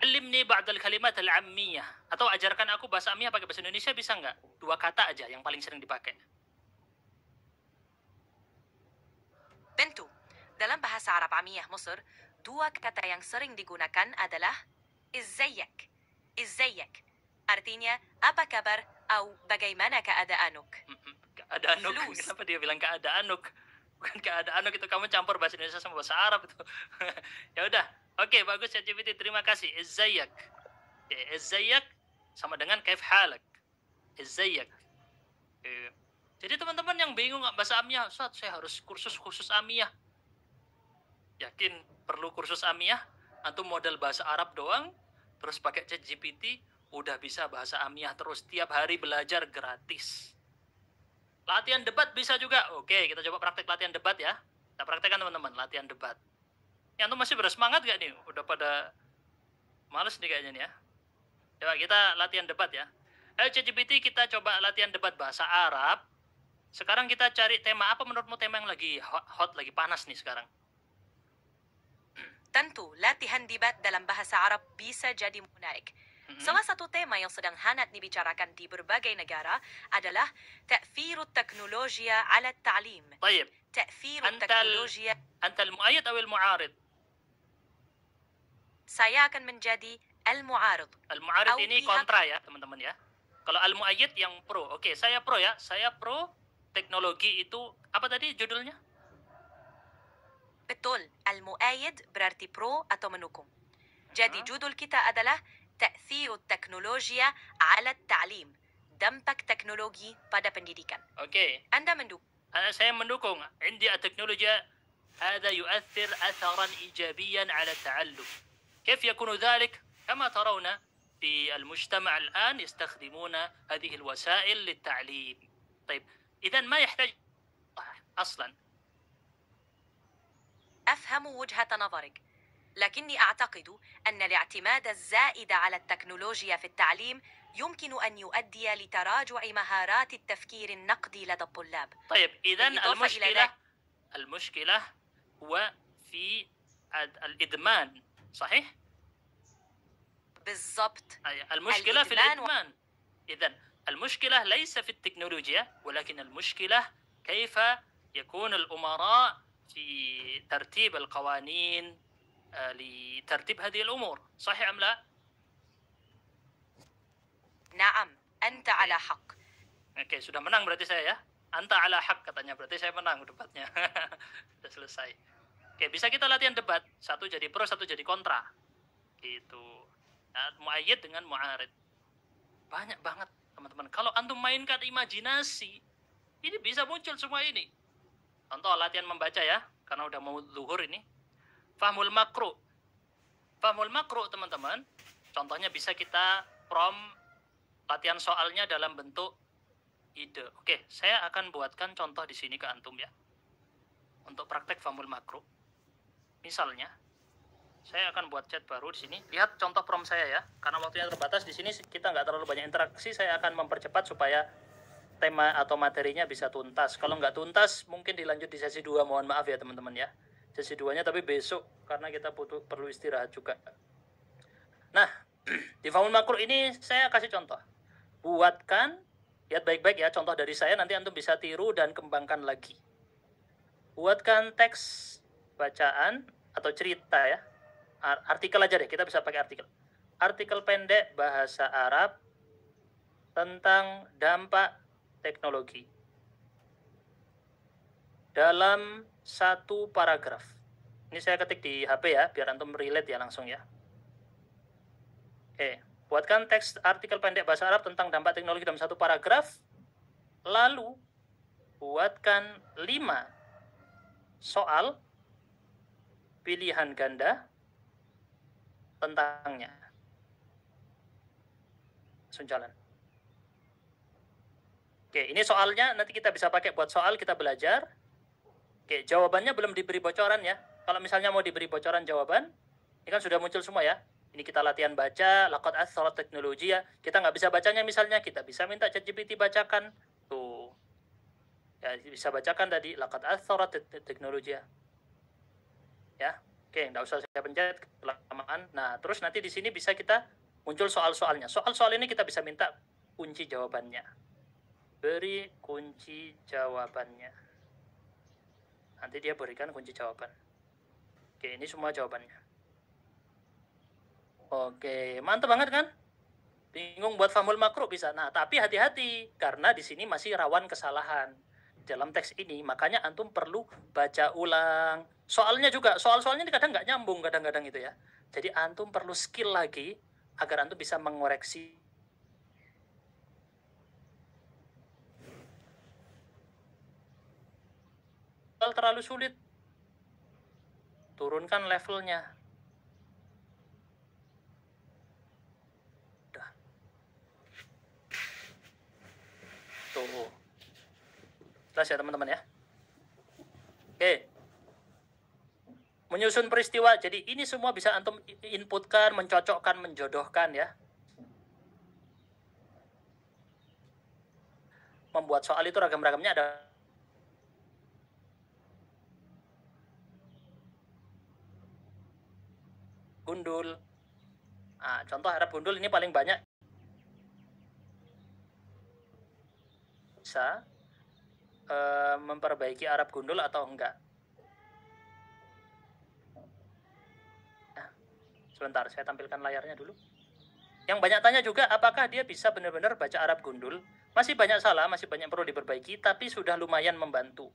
علمني بعض الكلمات العامية. Atau ajarkan aku bahasa Amiyah pakai bahasa Indonesia bisa nggak? 2 kata aja yang paling sering dipakai. Tentu, dalam bahasa Arab Amiyah Mesir, 2 kata yang sering digunakan adalah izzayak. Izzayak. Artinya, apa kabar atau bagaimana keadaanuk? Keadaanuk. Kenapa dia bilang keadaanuk? Bukan keadaanuk, itu kamu campur bahasa Indonesia sama bahasa Arab itu. Ya udah. Oke, bagus ChatGPT. Terima kasih. Izzayak. Izzayak sama dengan kaif halak. Izzayak. Jadi teman-teman yang bingung bahasa Amiyah, Ustaz, saya harus kursus khusus Amiyah. Yakin perlu kursus Amiyah? Antum modal bahasa Arab doang, terus pakai ChatGPT, udah bisa bahasa Amiyah terus. Tiap hari belajar gratis. Latihan debat bisa juga. Oke, kita coba praktek latihan debat ya. Kita praktekkan teman-teman, latihan debat. Yang antum masih bersemangat gak nih? Udah pada males nih kayaknya nih ya. Coba kita latihan debat ya. Ayo ChatGPT, kita coba latihan debat bahasa Arab. Sekarang kita cari tema apa menurutmu, tema yang lagi hot, lagi panas nih sekarang? Tentu, latihan debat dalam bahasa Arab bisa jadi menarik. Salah satu tema yang sedang hangat dibicarakan di berbagai negara adalah ta'thirut teknologia ala ta'lim. Baik. Ta'thirut teknologia. Anta al-mu'ayyid atau al-mu'arid? Saya akan menjadi al-mu'arid. Al-mu'arid ini kontra ya, teman-teman ya. Kalau al-mu'ayyid yang pro. Oke, saya pro ya. Saya pro teknologi itu, apa tadi judulnya? Betul, al-mu'ayyid berarti pro atau mendukung. Jadi judul kita adalah تأثير التكنولوجيا على التعليم. dampak teknologi pada pendidikan. Oke. Anda mendukung? Saya mendukung. عندي التكنولوجيا هذا يؤثر أثرا إيجابيا على التعلم. كيف يكون ذلك؟ كما ترون في المجتمع الآن يستخدمون هذه الوسائل للتعليم. طيب، إذا ما يحتاج أصلا. أفهم وجهة نظرك، لكني أعتقد أن الاعتماد الزائد على التكنولوجيا في التعليم يمكن أن يؤدي لتراجع مهارات التفكير النقدي لدى الطلاب. طيب، إذن المشكلة هو في الإدمان، صحيح؟ بالضبط. المشكلة في الإدمان. إذن المشكلة ليس في التكنولوجيا، ولكن المشكلة كيف يكون الأمراء في ترتيب القوانين لترتيب هذه الأمور، صحيح أم لا؟ نعم، أنت على حق. Oke, sudah menang berarti saya ya. Anta ala hak katanya, berarti saya menang debatnya. Sudah selesai. Oke, bisa kita latihan debat. Satu jadi pro, satu jadi kontra. Gitu. Nah, mu'ayyid dengan mu'arid. Banyak banget, teman-teman. Kalau antum mainkan imajinasi, ini bisa muncul semua ini. Contoh latihan membaca ya, karena udah mau zuhur ini. Fahmul makro. Fahmul makro, teman-teman. Contohnya bisa kita latihan soalnya dalam bentuk ide. Oke, saya akan buatkan contoh di sini ke antum ya. Untuk praktek fahmul makro. Misalnya, saya akan buat chat baru di sini. Lihat contoh prom saya ya. Karena waktunya terbatas di sini kita nggak terlalu banyak interaksi, saya akan mempercepat supaya tema atau materinya bisa tuntas. Kalau nggak tuntas, mungkin dilanjut di sesi 2. Mohon maaf ya teman-teman ya. Sesi 2-nya tapi besok, karena kita perlu istirahat juga. Nah, di fahmul makro ini saya kasih contoh. Buatkan, lihat baik-baik ya contoh dari saya, nanti antum bisa tiru dan kembangkan lagi. Buatkan teks bacaan atau cerita ya. Artikel aja deh, kita bisa pakai artikel. Artikel pendek bahasa Arab tentang dampak teknologi dalam satu paragraf. Ini saya ketik di HP ya, biar antum relate ya langsung ya. Oke, buatkan teks artikel pendek bahasa Arab tentang dampak teknologi dalam satu paragraf. Lalu buatkan 5 soal pilihan ganda tentangnya. Langsung jalan. Oke, ini soalnya nanti kita bisa pakai buat soal kita belajar. Oke, jawabannya belum diberi bocoran ya. Kalau misalnya mau diberi bocoran jawaban, ini kan sudah muncul semua ya. Ini kita latihan baca, laqad atharat teknologi ya. Kita nggak bisa bacanya misalnya, kita bisa minta ChatGPT bacakan. Tuh. Ya, bisa bacakan tadi, laqad atharat teknologi ya. Ya, oke, nggak usah saya pencet kelamaan. Nah, terus nanti di sini bisa kita muncul soal-soalnya. Soal-soal ini kita bisa minta kunci jawabannya. Beri kunci jawabannya. Nanti dia berikan kunci jawaban. Oke, ini semua jawabannya. Oke, mantap banget kan? Bingung buat famul makruh bisa. Nah, tapi hati-hati karena di sini masih rawan kesalahan dalam teks ini. Makanya antum perlu baca ulang. Soalnya juga, soal-soalnya ini kadang nggak nyambung kadang-kadang itu ya. Jadi antum perlu skill lagi agar antum bisa mengoreksi. Kalau terlalu sulit, turunkan levelnya. Tuh. Jelas ya teman-teman ya. Oke. Menyusun peristiwa. Jadi ini semua bisa antum inputkan, mencocokkan, menjodohkan ya. Membuat soal itu ragam-ragamnya ada gundul. Nah, contoh Arab gundul ini paling banyak. Bisa memperbaiki Arab gundul atau enggak. Nah, sebentar, saya tampilkan layarnya dulu. Yang banyak tanya juga, apakah dia bisa benar-benar baca Arab gundul? Masih banyak salah, masih banyak perlu diperbaiki, tapi sudah lumayan membantu.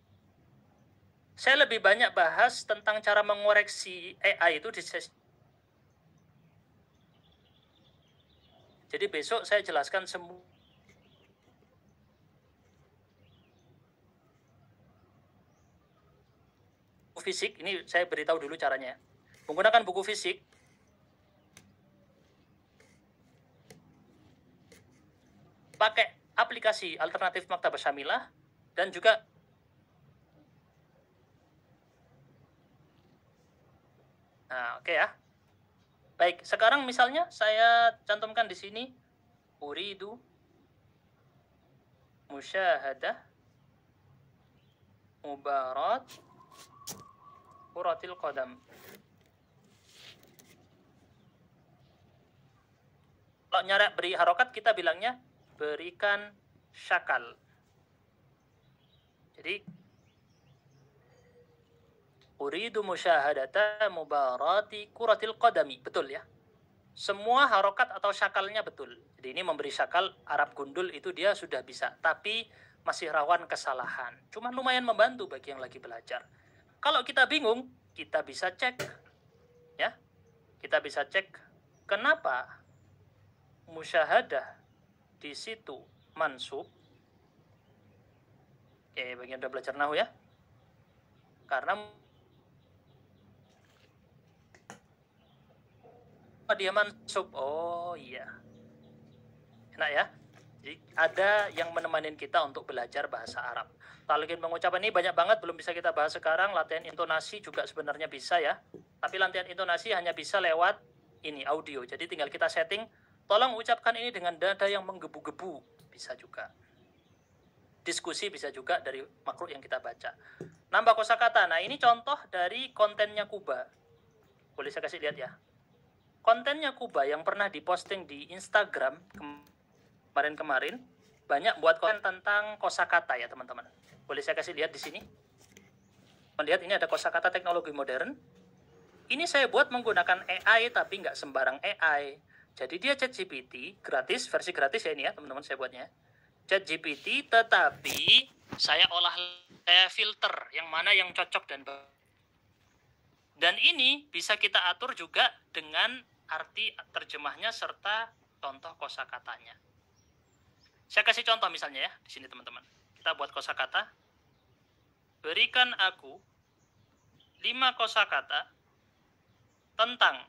Saya lebih banyak bahas tentang cara mengoreksi AI itu di sesi. Jadi besok saya jelaskan semua. Fisik, ini saya beritahu dulu caranya. Menggunakan buku fisik, pakai aplikasi alternatif Maktabah Syamilah, dan juga nah, oke ya. Baik, sekarang misalnya saya cantumkan di sini uridu musyahadah mubarat kuratil qadam. Kalau nyara beri harokat kita bilangnya berikan syakal. Jadi uridu musyahadata mubarati kuratil qadami. Betul ya. Semua harokat atau syakalnya betul. Jadi ini memberi syakal Arab gundul itu dia sudah bisa. Tapi masih rawan kesalahan. Cuman lumayan membantu bagi yang lagi belajar. Kalau kita bingung, kita bisa cek. Ya. Kita bisa cek kenapa musyahadah di situ mansub. Oke, bagian udah belajar nahu ya. Karena dia mansub. Oh iya. Enak ya. Jadi ada yang menemani kita untuk belajar bahasa Arab. Talqin pengucapan ini banyak banget, belum bisa kita bahas sekarang. Latihan intonasi juga sebenarnya bisa ya. Tapi latihan intonasi hanya bisa lewat ini audio. Jadi tinggal kita setting. Tolong ucapkan ini dengan nada yang menggebu-gebu. Bisa juga. Diskusi bisa juga dari makhluk yang kita baca. Nambah kosakata. Nah ini contoh dari kontennya Kuba. Boleh saya kasih lihat ya. Kontennya Kuba yang pernah diposting di Instagram kemarin-kemarin banyak buat konten tentang kosakata ya teman-teman. Boleh saya kasih lihat di sini. Melihat ini ada kosakata teknologi modern. Ini saya buat menggunakan AI tapi nggak sembarang AI. Jadi dia ChatGPT gratis, versi gratis ya ini ya teman-teman saya buatnya. ChatGPT tetapi saya filter yang mana yang cocok dan ini bisa kita atur juga dengan arti terjemahnya serta contoh kosakatanya. Saya kasih contoh misalnya ya di sini teman-teman. Kita buat kosakata. Berikan aku 5 kosakata tentang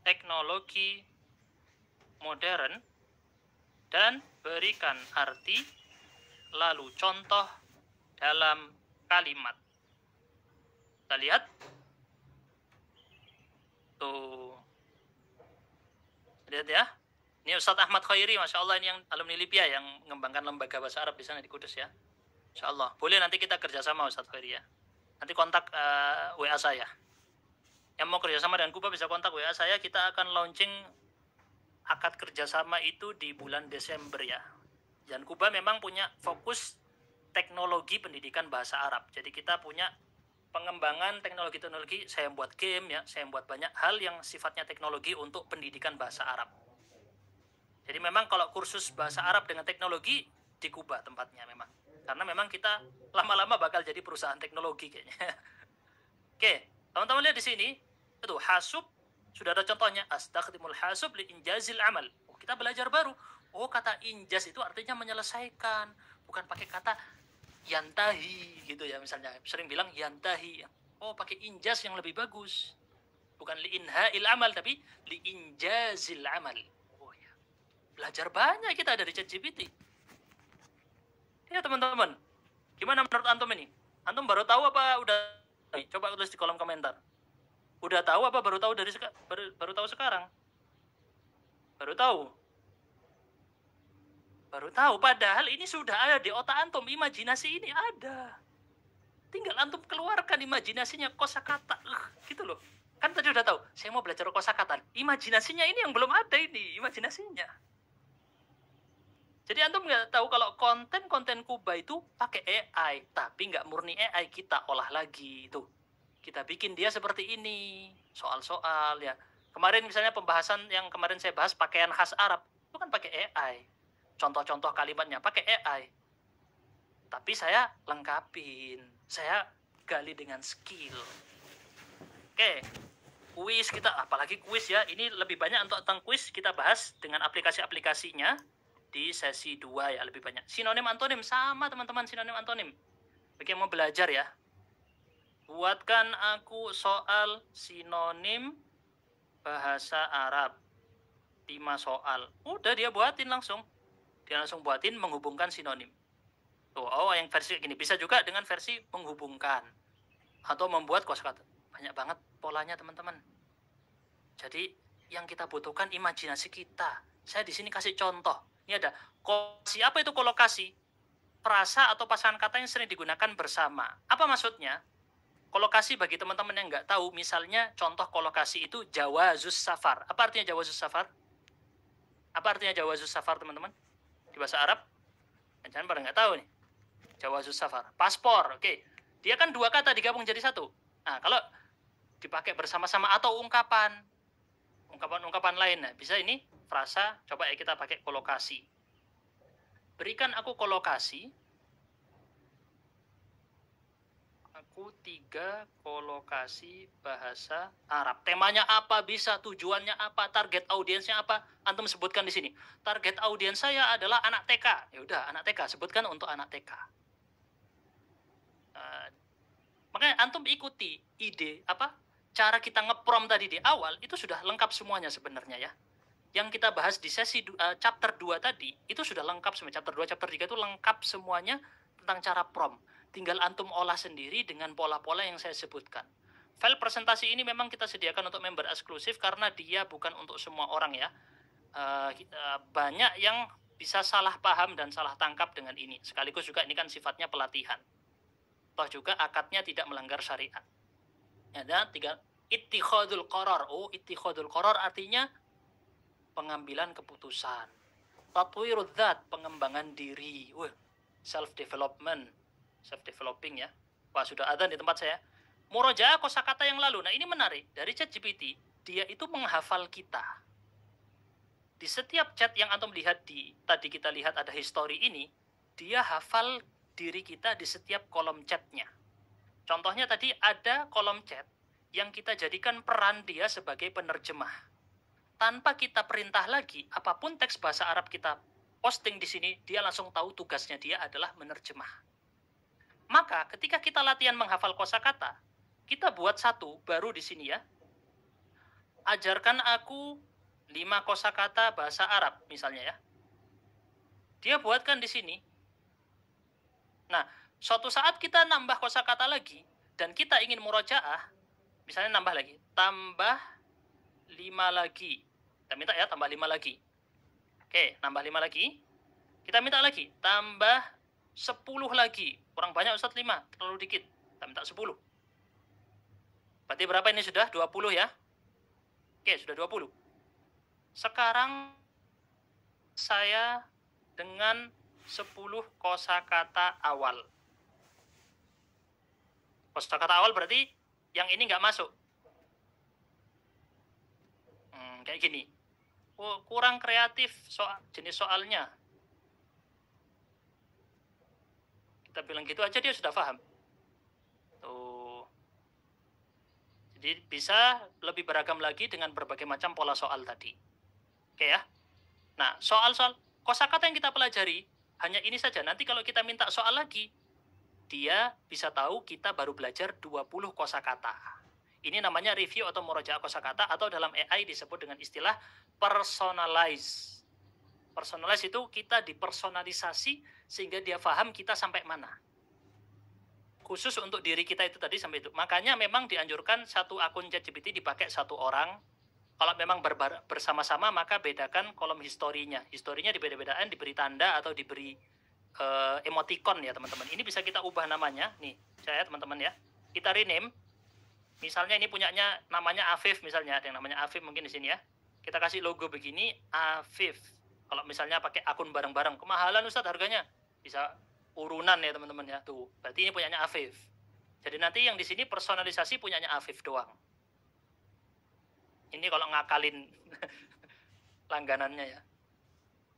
teknologi modern dan berikan arti lalu contoh dalam kalimat. Kita lihat. Tuh. Lihat ya. Ini Ustadz Ahmad Khairi, Masya Allah, ini yang alumni Libya yang mengembangkan lembaga bahasa Arab di sana di Kudus ya. Insya Allah. Boleh nanti kita kerjasama Ustadz Khairi ya. Nanti kontak WA saya. Yang mau kerjasama dengan Kuba bisa kontak WA saya. Kita akan launching akad kerjasama itu di bulan Desember ya. Dan Kuba memang punya fokus teknologi pendidikan bahasa Arab. Jadi kita punya pengembangan teknologi-teknologi. Saya buat game ya. Saya buat banyak hal yang sifatnya teknologi untuk pendidikan bahasa Arab. Jadi memang kalau kursus bahasa Arab dengan teknologi di Kuba tempatnya memang. Karena memang kita lama-lama bakal jadi perusahaan teknologi kayaknya. Oke, teman-teman lihat di sini. Itu hasub sudah ada contohnya. Astakhdimul hasub li injazil amal. Oh, kita belajar baru. Oh, kata injaz itu artinya menyelesaikan, bukan pakai kata yantahi gitu ya misalnya. Sering bilang yantahi. Oh, pakai injaz yang lebih bagus. Bukan li inhail amal tapi li injazil amal. Oh ya. Belajar banyak kita dari ChatGPT. Ya teman-teman, gimana menurut antum ini? Antum baru tahu apa udah? Coba tulis di kolom komentar. Udah tahu apa baru tahu dari baru tahu sekarang? Baru tahu. Baru tahu. Padahal ini sudah ada di otak antum. Imajinasi ini ada. Tinggal antum keluarkan imajinasinya, kosakata. Gitu loh. Kan tadi udah tahu. Saya mau belajar kosakata. Imajinasinya ini yang belum ada ini. Imajinasinya. Jadi antum nggak tahu kalau konten-konten Kuba itu pakai AI, tapi nggak murni AI, kita olah lagi itu. Kita bikin dia seperti ini, soal-soal ya. Kemarin misalnya pembahasan yang kemarin saya bahas pakaian khas Arab, itu kan pakai AI. Contoh-contoh kalimatnya pakai AI. Tapi saya lengkapin, saya gali dengan skill. Oke, kuis kita, apalagi kuis ya, ini lebih banyak untuk tentang kuis kita bahas dengan aplikasi-aplikasinya. Di sesi 2 ya lebih banyak. Sinonim antonim sama teman-teman, sinonim antonim. Bagi yang mau belajar ya. Buatkan aku soal sinonim bahasa Arab. 5 soal. Udah dia buatin langsung. Dia langsung buatin menghubungkan sinonim. Tuh, oh yang versi gini bisa juga dengan versi menghubungkan atau membuat kosakata. Banyak banget polanya teman-teman. Jadi yang kita butuhkan imajinasi kita. Saya di sini kasih contoh. Ini ada kolokasi. Apa itu kolokasi? Frasa atau pasangan kata yang sering digunakan bersama. Apa maksudnya? Kolokasi bagi teman-teman yang nggak tahu, misalnya contoh kolokasi itu jawazus safar. Apa artinya jawazus safar? Apa artinya jawazus safar teman-teman? Di bahasa Arab? Jangan pada nggak tahu nih. Jawazus safar. Paspor, oke. Dia kan 2 kata digabung jadi 1. Nah, kalau dipakai bersama-sama atau ungkapan-ungkapan lain, nah, bisa ini frasa, coba ya kita pakai kolokasi. Berikan aku kolokasi. Aku 3 kolokasi bahasa Arab. Temanya apa, bisa, tujuannya apa, target audiensnya apa, antum sebutkan di sini. Target audiens saya adalah anak TK. Ya udah, anak TK, sebutkan untuk anak TK. Makanya antum ikuti ide apa? Cara kita nge-prom tadi di awal itu sudah lengkap semuanya sebenarnya ya. Yang kita bahas di sesi chapter 2 tadi, itu sudah lengkap semua. Chapter 2, chapter 3 itu lengkap semuanya tentang cara prom. Tinggal antum olah sendiri dengan pola-pola yang saya sebutkan. File presentasi ini memang kita sediakan untuk member eksklusif karena dia bukan untuk semua orang ya. Banyak yang bisa salah paham dan salah tangkap dengan ini. Sekaligus juga ini kan sifatnya pelatihan. Toh juga akadnya tidak melanggar syariat. Ada 3 ittikhadul qarar. Oh, ittikhadul qarar artinya pengambilan keputusan. Tatwirud dzat, pengembangan diri. Self developing ya. Wah, sudah ada di tempat saya. Murojaah kosakata yang lalu. Nah, ini menarik. Dari ChatGPT, dia itu menghafal kita. Di setiap chat yang antum lihat tadi kita lihat ada history ini, dia hafal diri kita di setiap kolom chatnya. Contohnya tadi ada kolom chat yang kita jadikan peran dia sebagai penerjemah. Tanpa kita perintah lagi, apapun teks bahasa Arab kita posting di sini, dia langsung tahu tugasnya dia adalah menerjemah. Maka ketika kita latihan menghafal kosakata, kita buat 1 baru di sini ya. Ajarkan aku 5 kosakata bahasa Arab misalnya ya. Dia buatkan di sini. Nah, suatu saat kita nambah kosakata lagi dan kita ingin murojaah, misalnya nambah lagi, tambah 5 lagi. Kita minta ya tambah 5 lagi. Oke, nambah 5 lagi. Kita minta lagi, tambah 10 lagi. Kurang banyak Ustaz 5, terlalu dikit. Kita minta 10. Berarti berapa ini sudah? 20 ya? Oke, sudah 20. Sekarang saya dengan 10 kosakata awal. Kosakata awal berarti yang ini nggak masuk. Kayak gini. kurang kreatif jenis soalnya. Kita bilang gitu aja dia sudah paham. Tuh. Jadi bisa lebih beragam lagi dengan berbagai macam pola soal tadi. Oke ya. Nah, soal-soal kosakata yang kita pelajari hanya ini saja. Nanti kalau kita minta soal lagi, dia bisa tahu kita baru belajar 20 kosakata. Ini namanya review atau murojaah kosakata, atau dalam AI disebut dengan istilah personalize. Personalize itu kita dipersonalisasi sehingga dia paham kita sampai mana. Khusus untuk diri kita itu tadi sampai itu. Makanya memang dianjurkan satu akun ChatGPT dipakai satu orang. Kalau memang bersama-sama maka bedakan kolom historinya. Historinya dibeda-bedakan, diberi tanda atau diberi emoticon ya teman-teman. Ini bisa kita ubah namanya. Nih, saya teman-teman ya. Kita rename. Misalnya ini punyanya namanya Afif misalnya. Ada yang namanya Afif mungkin di sini ya. Kita kasih logo begini, Afif. Kalau misalnya pakai akun bareng-bareng, kemahalan Ustadz harganya. Bisa urunan ya teman-teman ya. Tuh, berarti ini punyanya Afif. Jadi nanti yang di sini personalisasi punyanya Afif doang. Ini kalau ngakalin langganannya ya.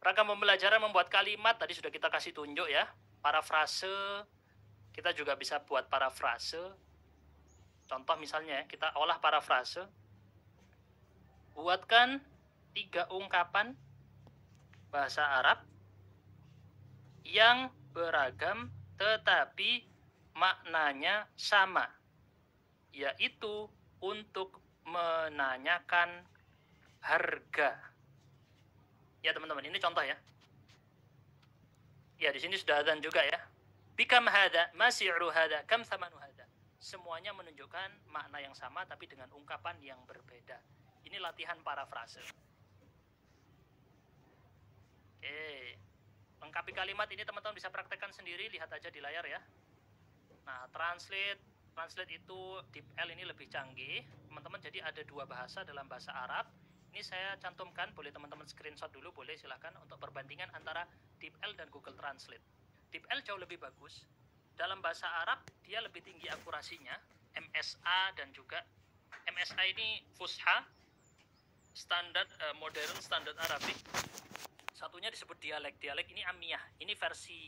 Ragam pembelajaran membuat kalimat, tadi sudah kita kasih tunjuk ya. Parafrase, kita juga bisa buat parafrase. Contoh misalnya ya, kita olah parafrase. Buatkan 3 ungkapan bahasa Arab yang beragam tetapi maknanya sama. Yaitu untuk menanyakan harga. Ya teman-teman, ini contoh ya. Ya di sini sudah adzan juga ya. Bikam hada, masi'ru hada, kam thamanu hada. Semuanya menunjukkan makna yang sama tapi dengan ungkapan yang berbeda. Ini latihan parafrase. Oke. Lengkapi kalimat ini teman-teman bisa praktekkan sendiri, lihat aja di layar ya. Nah, translate itu DeepL ini lebih canggih teman-teman. Jadi ada 2 bahasa dalam bahasa Arab. Ini saya cantumkan, boleh teman-teman screenshot dulu, boleh silahkan untuk perbandingan antara DeepL dan Google Translate. DeepL jauh lebih bagus. Dalam bahasa Arab dia lebih tinggi akurasinya, MSA dan juga MSA ini Fusha, standar modern standar Arabik. Satunya disebut dialek. Dialek ini Amiyah. Ini versi